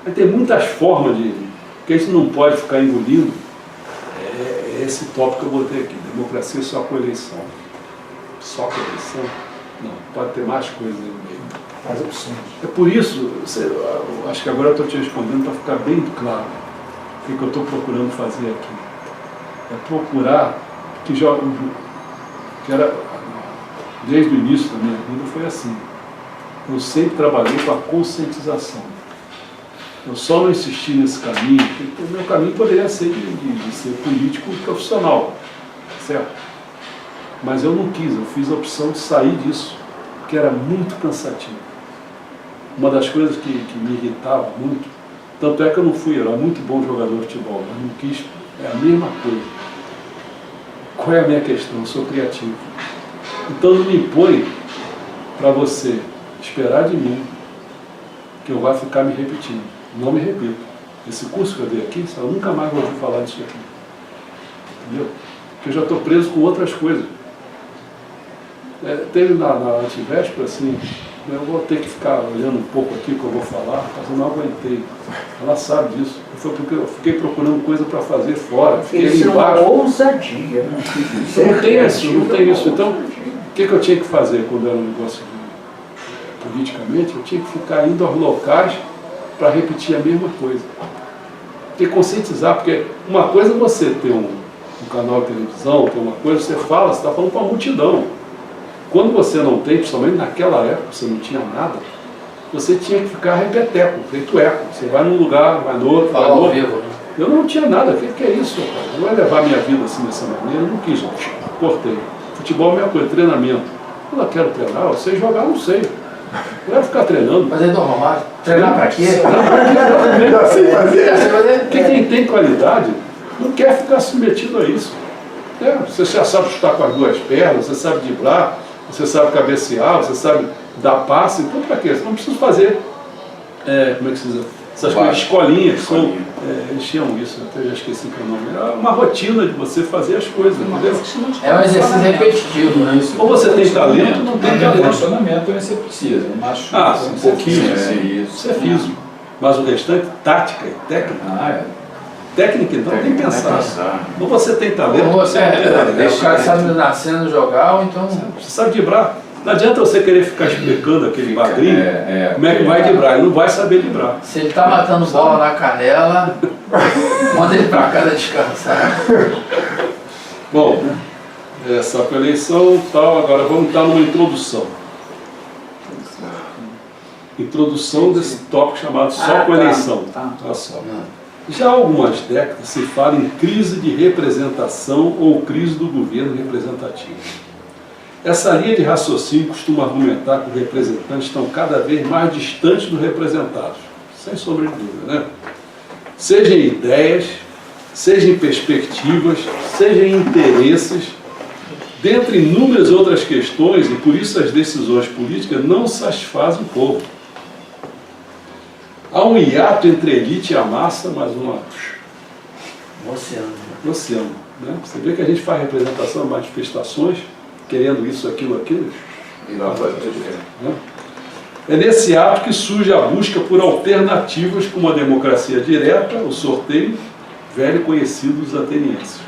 Mas tem muitas formas de... Porque a gente não pode ficar engolindo. É esse tópico que eu botei aqui. Democracia só com eleição. Só com eleição? Não, pode ter mais coisas aí no meio. As opções. É por isso, eu acho que agora eu estou te respondendo para ficar bem claro o que eu estou procurando fazer aqui. É procurar, que era, desde o início da minha vida foi assim. Eu sempre trabalhei com a conscientização. Eu só não insisti nesse caminho, porque o meu caminho poderia ser de ser político profissional, certo? Mas eu não quis, eu fiz a opção de sair disso, porque era muito cansativo. Uma das coisas que me irritava muito, tanto é que eu era muito bom jogador de futebol, mas não quis, é a mesma coisa. Qual é a minha questão? Eu sou criativo. Então não me impõe para você esperar de mim que eu vá ficar me repetindo. Não me repito. Esse curso que eu dei aqui, eu nunca mais vou ouvir falar disso aqui. Entendeu? Porque eu já estou preso com outras coisas. Teve na antivéspera, assim, eu vou ter que ficar olhando um pouco aqui o que eu vou falar, mas eu não aguentei. Ela sabe disso. Foi porque eu fiquei procurando coisa para fazer fora. Isso é uma ousadia, né? Não tem isso. Então, o que eu tinha que fazer quando era um negócio politicamente? Eu tinha que ficar indo aos locais para repetir a mesma coisa. Tem que conscientizar, porque uma coisa é você ter um canal de televisão, ter uma coisa, você fala, você está falando para a multidão. Quando você não tem, principalmente naquela época, você não tinha nada, você tinha que ficar repeteco, feito eco. Você vai num lugar, vai no outro, vai no outro. Vivo, né? Eu não tinha nada. O que é isso, rapaz? Eu não ia levar minha vida assim dessa maneira, eu não quis, eu cortei. Futebol é a mesma coisa, treinamento. Eu não quero treinar, eu sei jogar, não sei. Não é ficar treinando. Mas é normal. Treinar para quê? Porque quem tem qualidade não quer ficar submetido a isso. Você já sabe chutar com as duas pernas, você sabe driblar, você sabe cabecear, você sabe dar passe, então para quê? Você não precisa fazer, como é que se diz? Essas coisas, escolinhas, eles chamam isso, eu até já esqueci que é o nome. É uma rotina de você fazer as coisas, entendeu? É um exercício repetitivo, né? Ou você tem talento, não tem talento. Relacionamento você precisa, um pouquinho, isso é físico. Mas o restante, tática e técnica. Técnica, então, tem que pensar. Ou você tem talento, ou você não tem talento. O cara sabe nascendo jogar, ou então... Você sabe driblar. Não adianta você querer ficar explicando aquele bagrinho como é que vai driblar. Ele não vai saber driblar. Se ele está matando bola na canela, manda ele para casa descansar. Bom, essa foi a eleição e tal. Agora vamos estar numa introdução. Introdução desse tópico chamado só com eleição. Olha só. Já há algumas décadas se fala em crise de representação ou crise do governo representativo. Essa linha de raciocínio costuma argumentar que os representantes estão cada vez mais distantes dos representados, sem sombra de dúvida, né? Seja em ideias, seja em perspectivas, seja em interesses, dentre inúmeras outras questões, e por isso as decisões políticas não satisfazem o povo. Há um hiato entre a elite e a massa, mas um oceano. Né? Você vê que a gente faz representação, manifestações, querendo isso, aquilo. E não faz diferença. Né? É nesse ato que surge a busca por alternativas como a democracia direta, o sorteio, velho conhecido dos atenienses.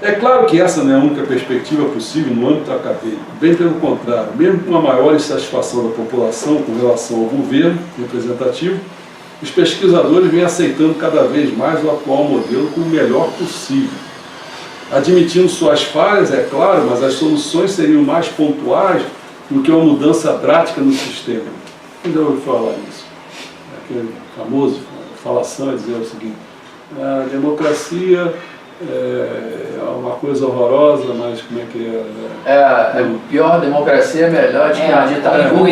É claro que essa não é a única perspectiva possível no âmbito acadêmico, bem pelo contrário, mesmo com uma maior insatisfação da população com relação ao governo representativo, os pesquisadores vêm aceitando cada vez mais o atual modelo como o melhor possível, admitindo suas falhas, é claro, mas as soluções seriam mais pontuais do que uma mudança drástica no sistema. Ainda ouvi falar nisso. Aquele famoso falação é dizer o seguinte: a democracia é uma coisa horrorosa, mas como é que é? É pior democracia é melhor de uma ditadura.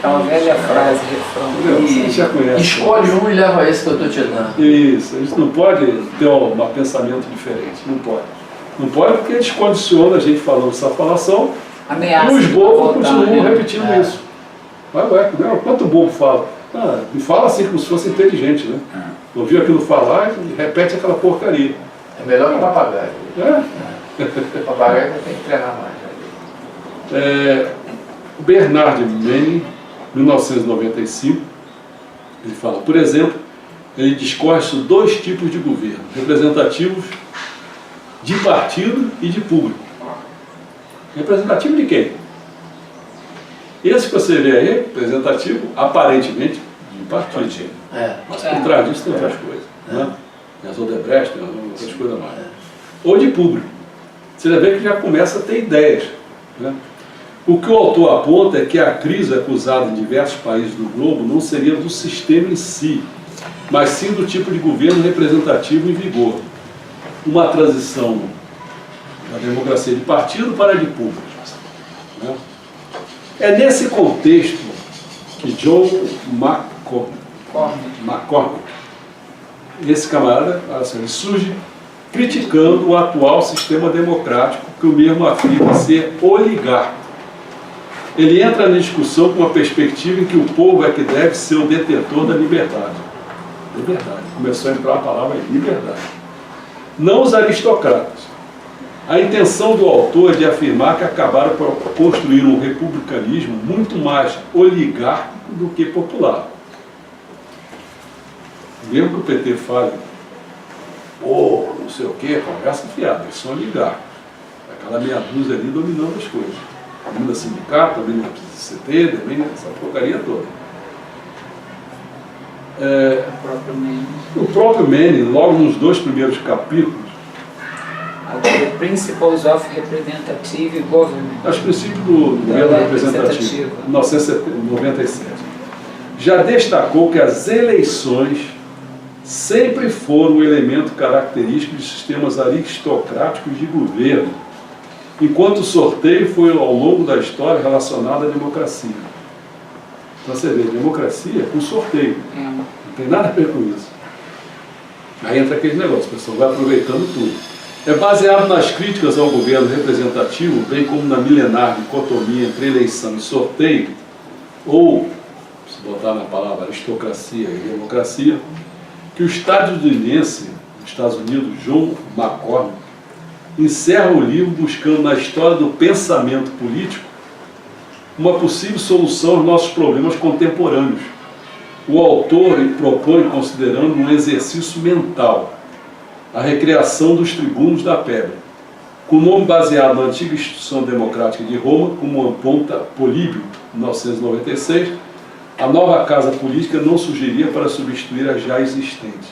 É uma velha frase, refrão. Você já conhece. Escolhe um e leva esse que eu estou te dando. Isso, a gente não pode ter um pensamento diferente, não pode. Não pode porque eles condicionam a gente falando essa falação Ameaça e os bobos voltar, continuam né? repetindo isso. Ué, quanto bobo fala? Me fala assim como se fosse inteligente, né? Ouviu aquilo falar e repete aquela porcaria. É melhor que papagaio. Papagaio tem que treinar mais. Bernard Manning, 1995, ele fala, por exemplo, ele discorre sobre 2 tipos de governo, representativos de partido e de público. Representativo de quem? Esse que você vê aí, representativo, aparentemente, de partido. Mas por trás disso tem outras coisas. Né? Tem as Odebrecht, tem outras coisas mais. Ou de público. Você já vê que já começa a ter ideias. Né? O que o autor aponta é que a crise acusada em diversos países do globo não seria do sistema em si, mas sim do tipo de governo representativo em vigor. Uma transição da democracia de partido para a de público. Né? É nesse contexto que John McCormick, esse camarada, ele surge criticando o atual sistema democrático, que o mesmo afirma ser oligárquico. Ele entra na discussão com uma perspectiva em que o povo é que deve ser o detentor da liberdade. Liberdade. Começou a entrar a palavra liberdade. Não os aristocratas. A intenção do autor é de afirmar que acabaram por construir um republicanismo muito mais oligárquico do que popular. Mesmo que o PT fale, não sei o quê, conversa fiada, eles são oligárquicos. Aquela meia dúzia ali dominando as coisas. Domina sindicato, domina CT, domina essa porcaria toda. O próprio Manning, logo nos 2 primeiros capítulos, The Principles of Representative Government. Os princípios do governo representativo, 1997. Já destacou que as eleições sempre foram um elemento característico de sistemas aristocráticos de governo, enquanto o sorteio foi ao longo da história relacionado à democracia. Então você vê, democracia com sorteio. Não tem nada a ver com isso. Aí entra aquele negócio, o pessoal vai aproveitando tudo. É baseado nas críticas ao governo representativo, bem como na milenar dicotomia entre eleição e sorteio, ou, se botar na palavra aristocracia e democracia, que o estadunidense, nos Estados Unidos, John McCormick, encerra o livro buscando na história do pensamento político uma possível solução aos nossos problemas contemporâneos. O autor propõe, considerando um exercício mental, a recriação dos tribunos da Plebe, com nome baseado na antiga instituição democrática de Roma, como aponta Políbio, 1996, a nova casa política não surgiria para substituir as já existentes,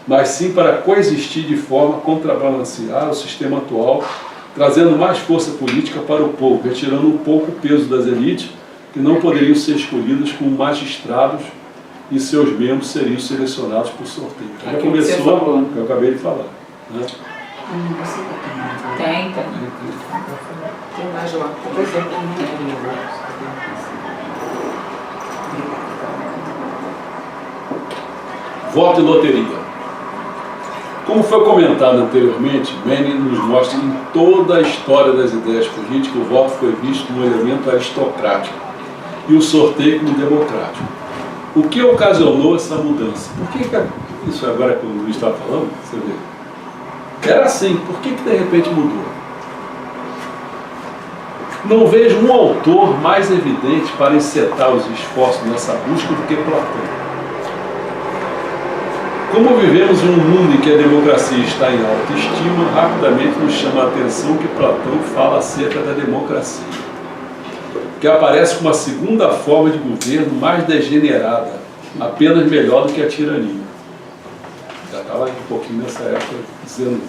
mas sim para coexistir de forma a contrabalancear o sistema atual, trazendo mais força política para o povo, retirando um pouco o peso das elites, que não poderiam ser escolhidas como magistrados e seus membros seriam selecionados por sorteio. Já começou o que eu acabei de falar. Né? Tem. Tem mais lá. Voto e loteria. Como foi comentado anteriormente, Manning nos mostra que em toda a história das ideias políticas o voto foi visto como um elemento aristocrático e o sorteio como democrático. O que ocasionou essa mudança? Por que isso agora que o Luiz está falando, você vê? Era assim, por que de repente mudou? Não vejo um autor mais evidente para encetar os esforços nessa busca do que Platão. Como vivemos em um mundo em que a democracia está em alta estima, rapidamente nos chama a atenção que Platão fala acerca da democracia, que aparece como uma segunda forma de governo mais degenerada, apenas melhor do que a tirania. Já estava um pouquinho nessa época dizendo.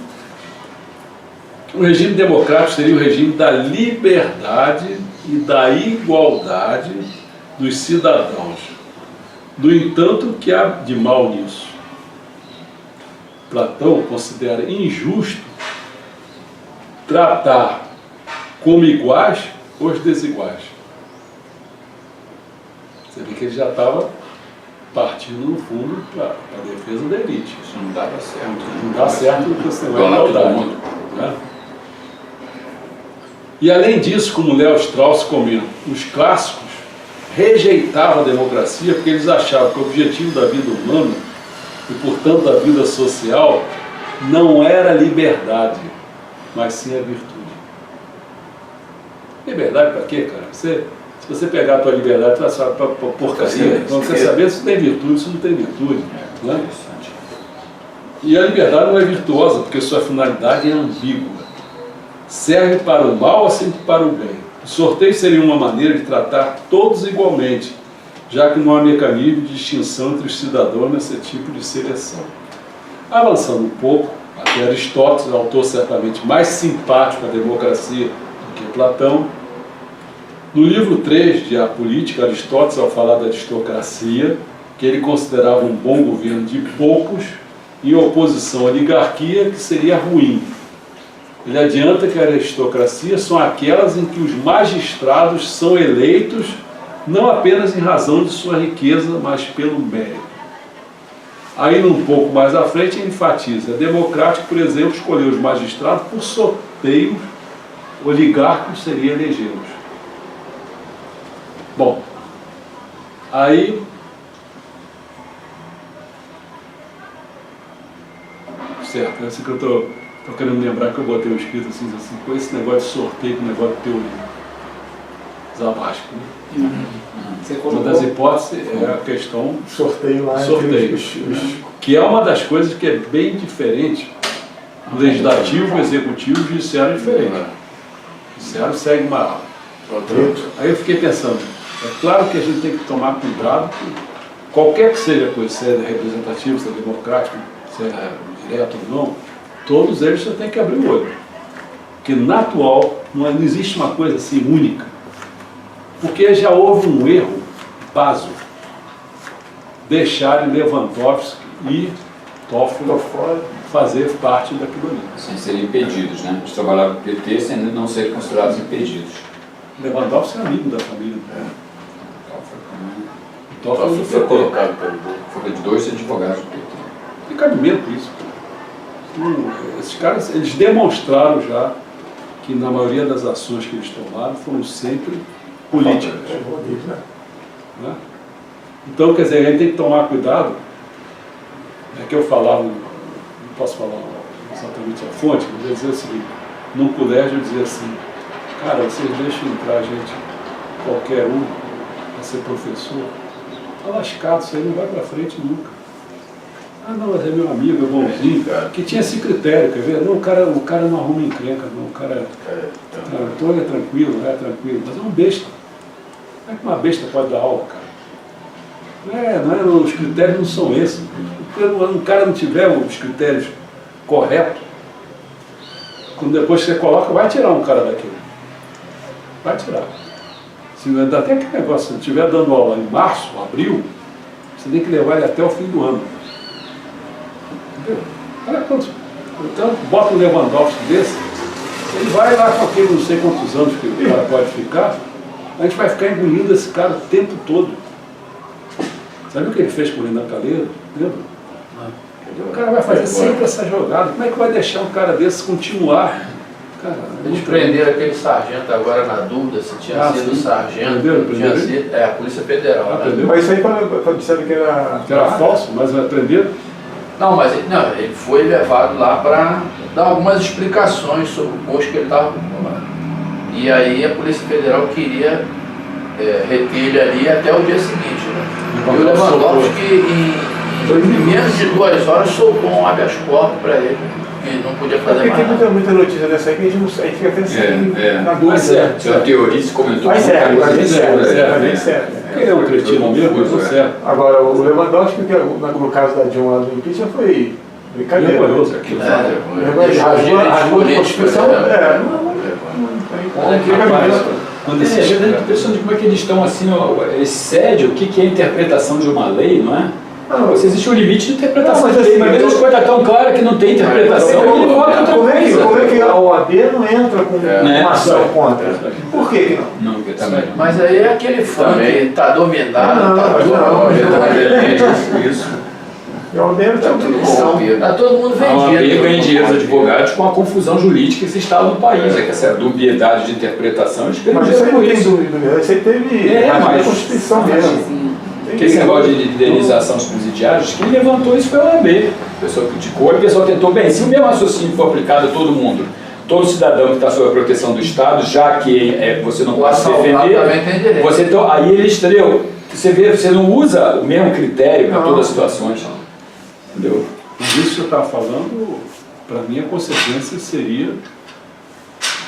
O regime democrático seria o regime da liberdade e da igualdade dos cidadãos. No entanto, o que há de mal nisso? Platão considera injusto tratar como iguais os desiguais. Você vê que ele já estava partindo, no fundo, para a defesa da elite. Isso não dava certo. Não dá certo porque você não é igualdade. Né? E além disso, como Léo Strauss comenta, os clássicos rejeitavam a democracia porque eles achavam que o objetivo da vida humana e, portanto, da vida social não era a liberdade, mas sim a virtude. Liberdade para quê, cara? Se você pegar a tua liberdade, tu vai falar para porcaria. Então, você saber se tem virtude, se não tem virtude. Né? E a liberdade não é virtuosa, porque sua finalidade é ambígua. Serve para o mal, assim como para o bem. O sorteio seria uma maneira de tratar todos igualmente, já que não há mecanismo de distinção entre os cidadãos nesse tipo de seleção. Avançando um pouco, até Aristóteles, autor certamente mais simpático à democracia do que Platão, no livro 3 de A Política, Aristóteles, ao falar da aristocracia, que ele considerava um bom governo de poucos, em oposição à oligarquia, que seria ruim. Ele adianta que a aristocracia são aquelas em que os magistrados são eleitos não apenas em razão de sua riqueza, mas pelo mérito. Aí, um pouco mais à frente, ele enfatiza: é democrático, por exemplo, escolher os magistrados por sorteio, oligárquico seria elegê-los. Bom, aí certo, é assim que eu estou querendo lembrar, que eu botei um escrito assim, com esse negócio de sorteio, com o negócio de teoria. Zabasco, né? Uma das hipóteses é a questão sorteio lá, que é uma das coisas que é bem diferente. O legislativo, o executivo, o judiciário é diferente. O judiciário segue uma. Aí eu fiquei pensando, é claro que a gente tem que tomar cuidado, qualquer que seja a coisa, se é representativa, se é democrático, se é direto ou não, todos eles você tem que abrir o olho. Porque na atual não existe uma coisa assim única. Porque já houve um erro básico. Deixarem Lewandowski e Toffoli fazer parte daquilo ali. Sem serem impedidos, né? Eles trabalharam no PT sem não serem considerados impedidos. Lewandowski é amigo da família. Toffoli foi colocado pelo Bolsonaro. Foi de 2 advogados do PT. Tem cabimento isso. Esses caras, eles demonstraram já que na maioria das ações que eles tomaram foram sempre políticas. Né? Então, quer dizer, a gente tem que tomar cuidado. É que eu falava, não posso falar exatamente a fonte, mas eu ia dizer o seguinte: num colégio eu dizia assim, cara, vocês deixam entrar gente, qualquer um, para ser professor, tá lascado, isso aí não vai para frente nunca. Ah, não, mas é meu amigo, é bonzinho, que tinha esse critério, quer ver? Não, o cara não arruma encrenca, não, o cara então ele é tranquilo, mas é um besta. Como é que uma besta pode dar aula, cara? Os critérios não são esses. Porque um cara não tiver os critérios corretos, quando depois você coloca, vai tirar um cara daquele. Vai tirar. Até que negócio, se ele estiver dando aula em março, abril, você tem que levar ele até o fim do ano. Olha quantos. Então, bota um Lewandowski desse, ele vai lá com aquele não sei quantos anos que o cara pode ficar, a gente vai ficar engolindo esse cara o tempo todo. Sabe o que ele fez com o Renan Calheiros? Lembra? O cara vai fazer sempre essa jogada. Como é que vai deixar um cara desse continuar? Cara, eles prenderam aquele sargento agora na dúvida se tinha sido sargento. Tinha sido, a Polícia Federal. Né? Mas isso aí quando disseram que era falso, mas vai prender? Não, mas ele foi levado lá para dar algumas explicações sobre o posto que ele estava ocupando. E aí a Polícia Federal queria reter ele ali até o dia seguinte. Né? E o Lewandowski, em Em menos de 2 horas soltou um habeas corpus para ele, que não podia fazer Porque mais tem nada. muita notícia dessa aí que a gente, não, a gente fica pensando na Mas dúvida. a teoria se comentou. Mas certo, mas mas certo. certo. Ele é um cretino mesmo, mas não serve. Agora, o Lewandowski, no caso da Dilma lá do impeachment, foi brincadeira. Vergonhoso aquilo. Rasgou a Constituição. Quando você chega a impressão de como é que eles estão assim, excede o que é a interpretação de uma lei, não é? Você existe um limite de interpretação de lei, mas às vezes a coisa é tão clara que não tem interpretação e ele vota outra Como coisa. é que a OAB não entra com uma ação contra? Por que que não? Não, porque também. Mas aí é aquele fã que está dominado, está tudo. Isso. A OAB Tá tudo corrompido. Está todo mundo A OAB vendido. ganha dinheiro dos advogados com a confusão jurídica que se instala no país, que essa dubiedade de interpretação, eles ganham Mas isso aí dinheiro não com tem isso. dúvida, isso aí teve mas- a Constituição mesmo. Porque esse negócio de indenização dos presidiários, quem levantou isso foi a OAB. O pessoal criticou e o pessoal tentou, bem, se o mesmo raciocínio for aplicado a todo mundo, todo cidadão que está sob a proteção do Estado, já que você não O pode se assaltado defender, também tem direito. aí ele estreou. Você vê, você não usa o mesmo critério para todas as situações. Entendeu? Mas isso que você está falando, para mim a consequência seria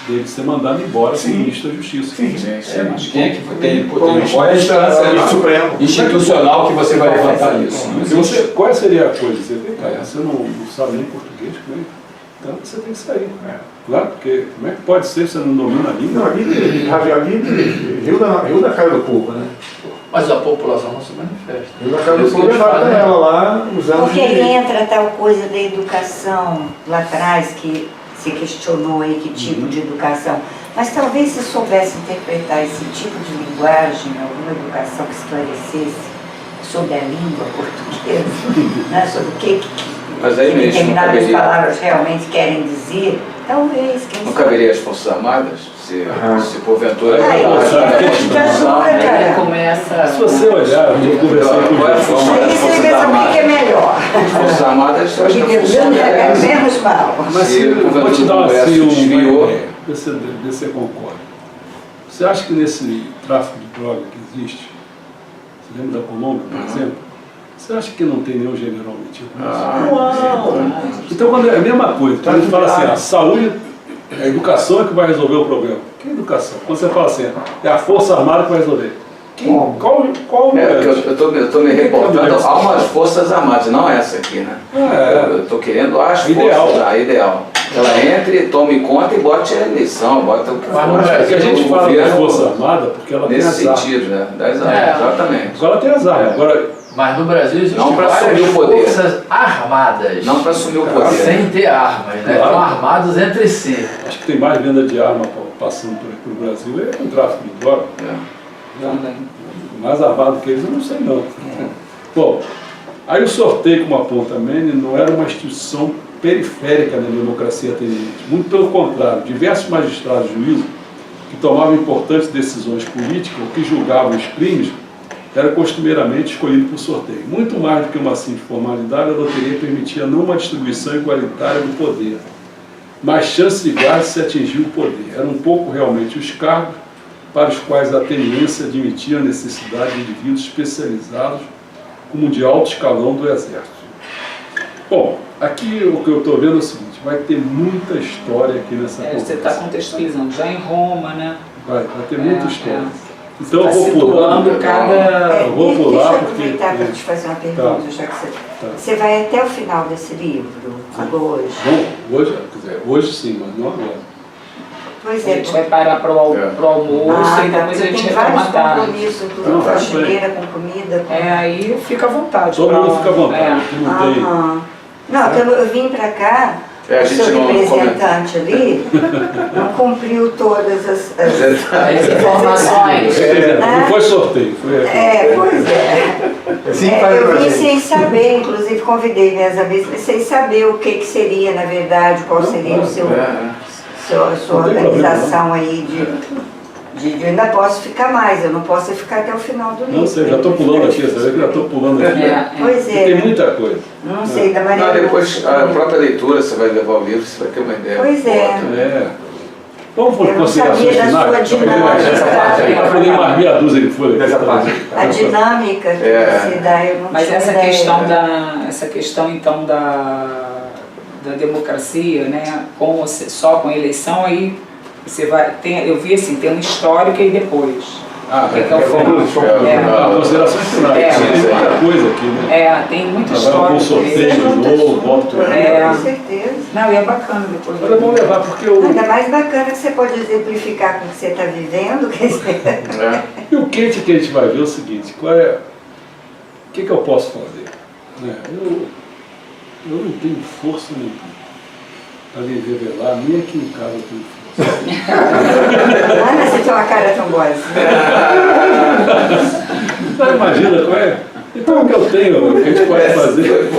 dele ser mandado embora como ministro da Justiça. Mas quem é que tem qual é a Como instância Supremo. institucional que você vai levantar isso? Não Se você, existe. qual seria a coisa? Você, você não sabe nem português, como é? Então você tem que sair. Claro, porque como é que pode ser se você não domina a língua? Não, ali riu da cara do povo, né? Mas a população não se manifesta. Riu da cara do Isso povo que eles levaram fazem. ela lá usando Porque aí entra tal coisa da educação lá atrás, que se questionou aí que tipo de educação. Mas talvez se soubesse interpretar esse tipo de linguagem, alguma educação que esclarecesse sobre a língua portuguesa, né, sobre o que Mas aí, ministro, não determinadas caberia, palavras realmente querem dizer, talvez, quem não sabe. caberia às Forças Armadas? Se porventura... Ai, Poxa, te ajuda, Aí cara. começa. Se você olhar, eu conversei com Qual é a o função Aí das você Forças pensa o que Armadas? é melhor. As Forças Armadas, eu acho que a função É é menos mal. Mas Se eu vou te porventura dar o Congresso assim desviou- vê se você concorda. Você acha que nesse tráfico de droga que existe, você lembra da Colômbia, por exemplo? Você acha que não tem nenhum general metido nisso? Então, quando é a mesma coisa, quando a gente fala assim, a saúde, a educação é que vai resolver o problema. Que educação? Quando você fala assim, é a Força Armada que vai resolver. Qual Eu estou me reportando a umas Forças Armadas, não essa aqui, né? Eu estou querendo as Ideal. forças, a ideal. Que ela entre, tome conta e bote a eleição, bota o que Mas for. no É que a Brasil, gente o fala da governo, Força Armada porque ela tem nesse as armas. sentido, né? Das armas, exatamente. Agora ela tem as armas. Agora, Mas no Brasil existem Não pra assumir várias o poder. forças armadas. Não para assumir o poder. Sem ter armas, né? Claro. Estão armados entre si. acho que tem mais venda de arma passando por aqui no Brasil, é com tráfico de droga. Mais armado que eles, eu não sei não. Bom, aí o sorteio, como aponta a Mene, não era uma instituição periférica da democracia ateniense. Muito pelo contrário, diversos magistrados e juízes que tomavam importantes decisões políticas ou que julgavam os crimes era costumeiramente escolhido por sorteio. Muito mais do que uma simples formalidade, a loteria permitia não uma distribuição igualitária do poder, mas chances iguais de se atingir o poder. Eram um pouco realmente os cargos para os quais a ateniense admitia a necessidade de indivíduos especializados como de alto escalão do exército. Bom, aqui o que eu estou vendo é o seguinte, vai ter muita história aqui nessa Você está contextualizando já em Roma, né? Vai ter muita história. Então Tá eu vou situando pulando. cada. Eu vou pular Deixa eu porque- aproveitar para te fazer uma pergunta, já que você vai até o final desse livro, agora hoje. Bom, hoje, quer dizer, hoje sim, mas não agora. Pois A é, gente vai parar para o almoço e depois a gente tem retoma vários a tarde. compromissos, Não, com tá faxineira, com comida. Com... Aí fica à vontade. Todo pra- mundo fica à vontade, é. que não tem. Aham. Não, eu vim para cá, A o gente seu não representante ali não cumpriu todas as As informações. Não foi sorteio, foi. pois é. Sim, Eu vim sem saber, inclusive convidei minhas amigas, sem saber o que seria, na verdade, qual seria o seu, sua Não tem organização aí de ainda posso ficar mais, eu não posso ficar até o final do livro. Não sei, já estou pulando aqui, você vê que já estou pulando aqui. Pois Porque tem é, muita coisa. não sei, da maneira... Não, depois a própria leitura, você vai levar o livro, você vai ter uma ideia. Pois é. boa também. Vamos por Eu não considerações sabia da sua finais? dinâmica. Para poder mais meia dúzia de folha. Dessa parte. A dinâmica que você dá, eu não Mas tinha essa ideia. questão então da democracia, né, só com eleição, aí você vai, eu vi assim, tem um histórico e depois. O que é o foco? Considerações finais. É. Tem muita coisa aqui, né? Tem muita Agora história. com sorteio de novo, voto. Com certeza. Não, e é bacana depois. Mas é bom levar, porque o... Ainda mais bacana que você pode exemplificar com o que você está vivendo, quer dizer, E o quente que a gente vai ver é o seguinte, o que eu posso fazer? Né? Eu não tenho força nenhuma para me revelar, nem aqui em casa eu tenho força. Ana, você tem uma cara tão boa assim. Não, imagina, qual é? Então o que eu tenho, o que a gente pode fazer?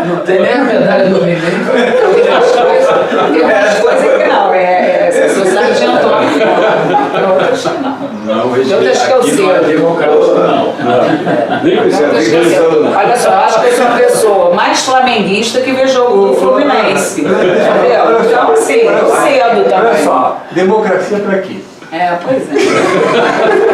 Não tem nem a medalha do Enem. Tem umas coisas que não, essa sargento outras que não. Não, Outras que eu aqui não é sei. democrático, não. Nem precisa Outras que eu sei. Olha só, acho que eu sou uma pessoa mais flamenguista que vê jogo do Fluminense. Entendeu? Então, assim, eu cedo também. Olha só, democracia para quê? Pois é.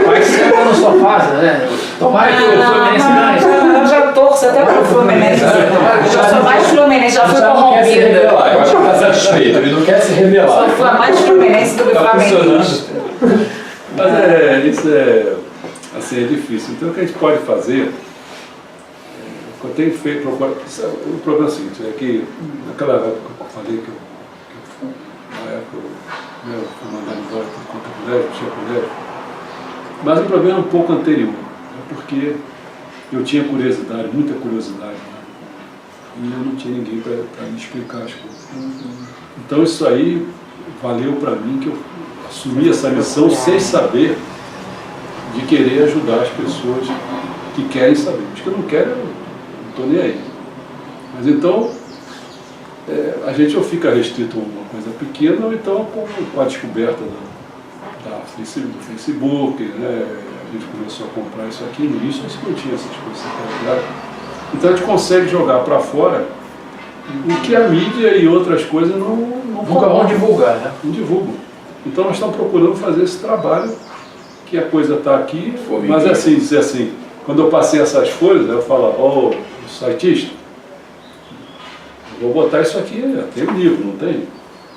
Mas você tá na sua fase, né? Tomara que o Fluminense ganhe. Eu já torço até pro Fluminense. Eu já sou mais Fluminense, já fui Já não quer se corrompida. revelar, eu acho que ele está satisfeito, ele não quer se revelar. Só fui mais Fluminense do que Tá flamenguista. Mas isso é, assim, é difícil. Então o que a gente pode fazer, eu tenho feito, o problema é o seguinte, é que naquela época que eu falei que na época eu fui mandado embora por conta do colégio, tinha colégio, mas o problema é um pouco anterior, é porque eu tinha curiosidade, muita curiosidade, né? E eu não tinha ninguém para me explicar as coisas. Então isso aí valeu para mim que eu assumi essa missão sem saber, de querer ajudar as pessoas que querem saber. Os que não querem, eu não estou nem aí. Mas então, a gente ou fica restrito a uma coisa pequena, ou então com a descoberta do Facebook, né? A gente começou a comprar isso aqui, no início a gente não tinha essas coisas. Então a gente consegue jogar para fora o que a mídia e outras coisas não Nunca vão divulgar, né? não divulgam. Então nós estamos procurando fazer esse trabalho, que a coisa está aqui, Formiguinha. mas assim, dizer assim, quando eu passei essas folhas, eu falo, sitista, eu vou botar isso aqui, tem um livro, não tem?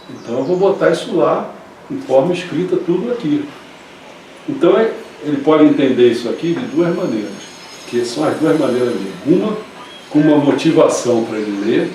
Então eu vou botar isso lá, em forma escrita, tudo aqui. Então ele pode entender isso aqui de duas maneiras, que são as duas maneiras dele. Uma, com uma motivação para ele ler,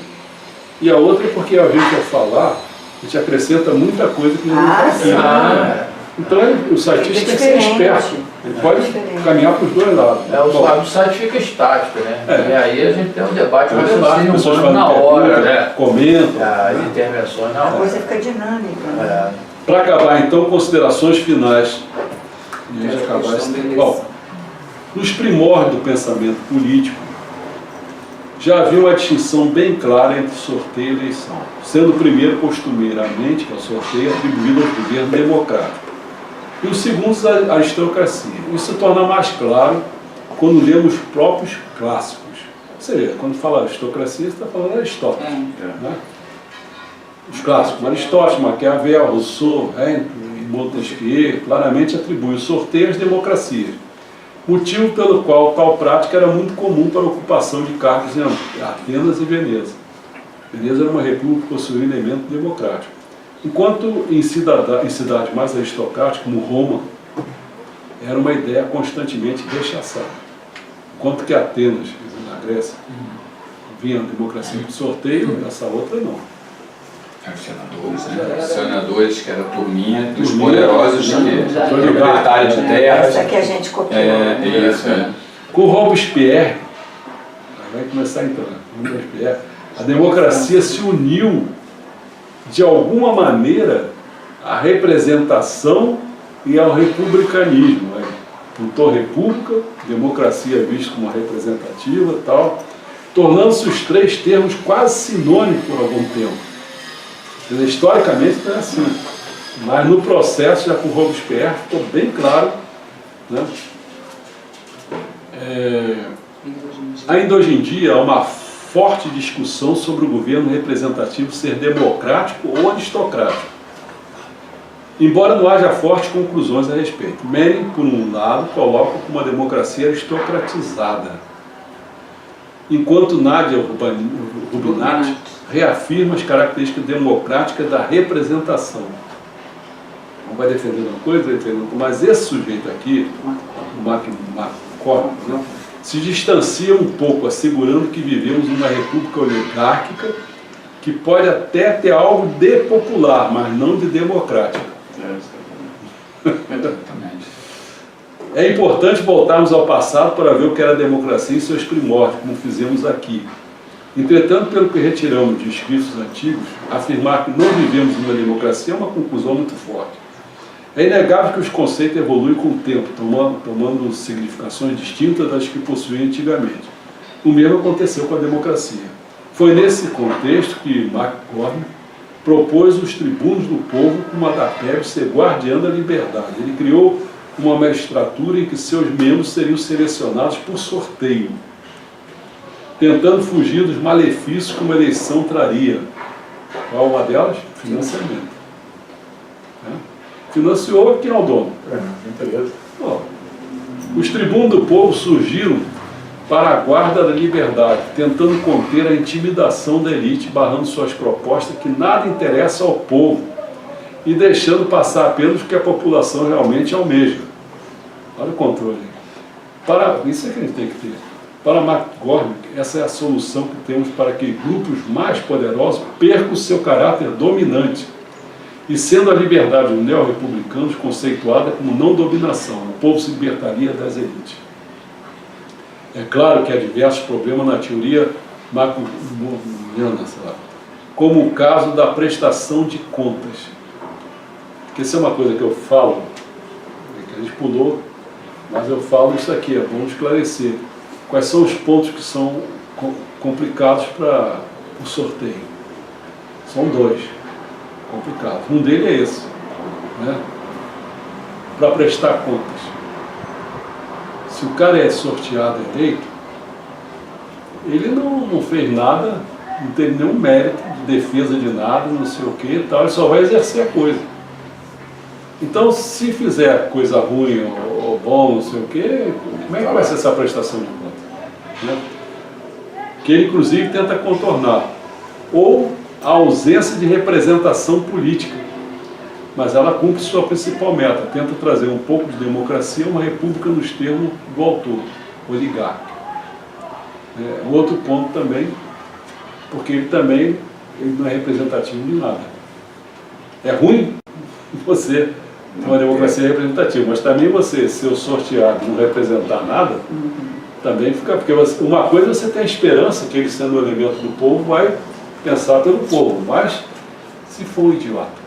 e a outra porque a gente, ao falar, a gente acrescenta muita coisa que não está aqui. Né? Então o sitista tem que ser esperto, ele pode caminhar para os dois lados. O site fica estático, né? É. E aí a gente tem um debate, As raciocínio pessoas humano fazem na hora, pergunta, né? comentam. As intervenções na A hora. coisa fica dinâmica. Né? Para acabar, então, considerações finais. E a gente acabar esse tempo. Bom, nos primórdios do pensamento político, já havia uma distinção bem clara entre sorteio e eleição, sendo o primeiro costumeiramente, que é o sorteio, atribuído ao governo democrático, e o segundo à aristocracia. Isso se torna mais claro quando lemos os próprios clássicos. Você vê, quando fala aristocracia, você está falando de Aristóteles. Né? Os clássicos, Aristóteles, Maquiavel, Rousseau, Henry e Montesquieu, claramente atribuem o sorteio às democracias, motivo pelo qual tal prática era muito comum para a ocupação de cargos em Atenas e Veneza. Veneza era uma república que possuía um elemento democrático. Enquanto em cidades mais aristocráticas, como Roma, era uma ideia constantemente rechaçada. Enquanto que Atenas, na Grécia, vinha a democracia por sorteio, essa outra não. Os senadores, né? Os senadores, que era a turminha dos Turminha, poderosos, que Proprietário de terras. Essa que a gente copiou. isso, é. Com Robespierre, vai começar a entrar, Robespierre, a democracia se uniu de alguma maneira à representação e ao republicanismo. Né? Juntou república, democracia vista como representativa e tal, tornando-se os três termos quase sinônimos por algum tempo. Historicamente não é assim, mas no processo, já com Robespierre, ficou bem claro, né? Ainda hoje em dia há uma forte discussão sobre o governo representativo ser democrático ou aristocrático. Embora não haja fortes conclusões a respeito. Manning, por um lado, coloca como uma democracia aristocratizada, enquanto Nadia Rubinat reafirma as características democráticas da representação. Não vai defendendo uma coisa, defendendo outra, mas esse sujeito aqui, o McCormick, né, se distancia um pouco, assegurando que vivemos em uma república oligárquica que pode até ter algo de popular, mas não de democrática. É importante voltarmos ao passado para ver o que era a democracia em seus primórdios, como fizemos aqui. Entretanto, pelo que retiramos de escritos antigos, afirmar que não vivemos numa democracia é uma conclusão muito forte. É inegável que os conceitos evoluem com o tempo, tomando significações distintas das que possuíam antigamente. O mesmo aconteceu com a democracia. Foi nesse contexto que McCormick propôs os tribunos do povo como a da plebe ser guardiã da liberdade. Ele criou uma magistratura em que seus membros seriam selecionados por sorteio, tentando fugir dos malefícios que uma eleição traria. Qual uma delas? Financiamento. Financiou quem é o dono? Os tribunos do povo surgiram para a guarda da liberdade, tentando conter a intimidação da elite, barrando suas propostas que nada interessa ao povo e deixando passar apenas o que a população realmente almeja. Olha o controle. Isso é que a gente tem que ter. Para McCormick, essa é a solução que temos para que grupos mais poderosos percam o seu caráter dominante, e sendo a liberdade dos neo-republicanos conceituada como não dominação, o povo se libertaria das elites. É claro que há diversos problemas na teoria macroniana, como o caso da prestação de contas. Porque isso é uma coisa que eu falo, que a gente pulou, mas eu falo isso aqui, é bom esclarecer. Quais são os pontos que são complicados para o sorteio? São dois complicados. Um deles é esse, né? Para prestar contas. Se o cara é sorteado eleito, ele não fez nada, não teve nenhum mérito de defesa de nada, não sei o que e tal, ele só vai exercer a coisa. Então, se fizer coisa ruim ou bom, não sei o que, como é que vai ser essa prestação de contas? Né? Que ele, inclusive, tenta contornar. Ou a ausência de representação política. Mas ela cumpre sua principal meta, tenta trazer um pouco de democracia a uma república nos termos do autor, oligarca. Um outro ponto também, porque ele não é representativo de nada. É ruim você ter uma democracia representativa, mas também você, ser sorteado e não representar nada, também fica... Porque uma coisa você tem a esperança que ele, sendo o elemento do povo, vai pensar pelo povo, mas se for um idiota,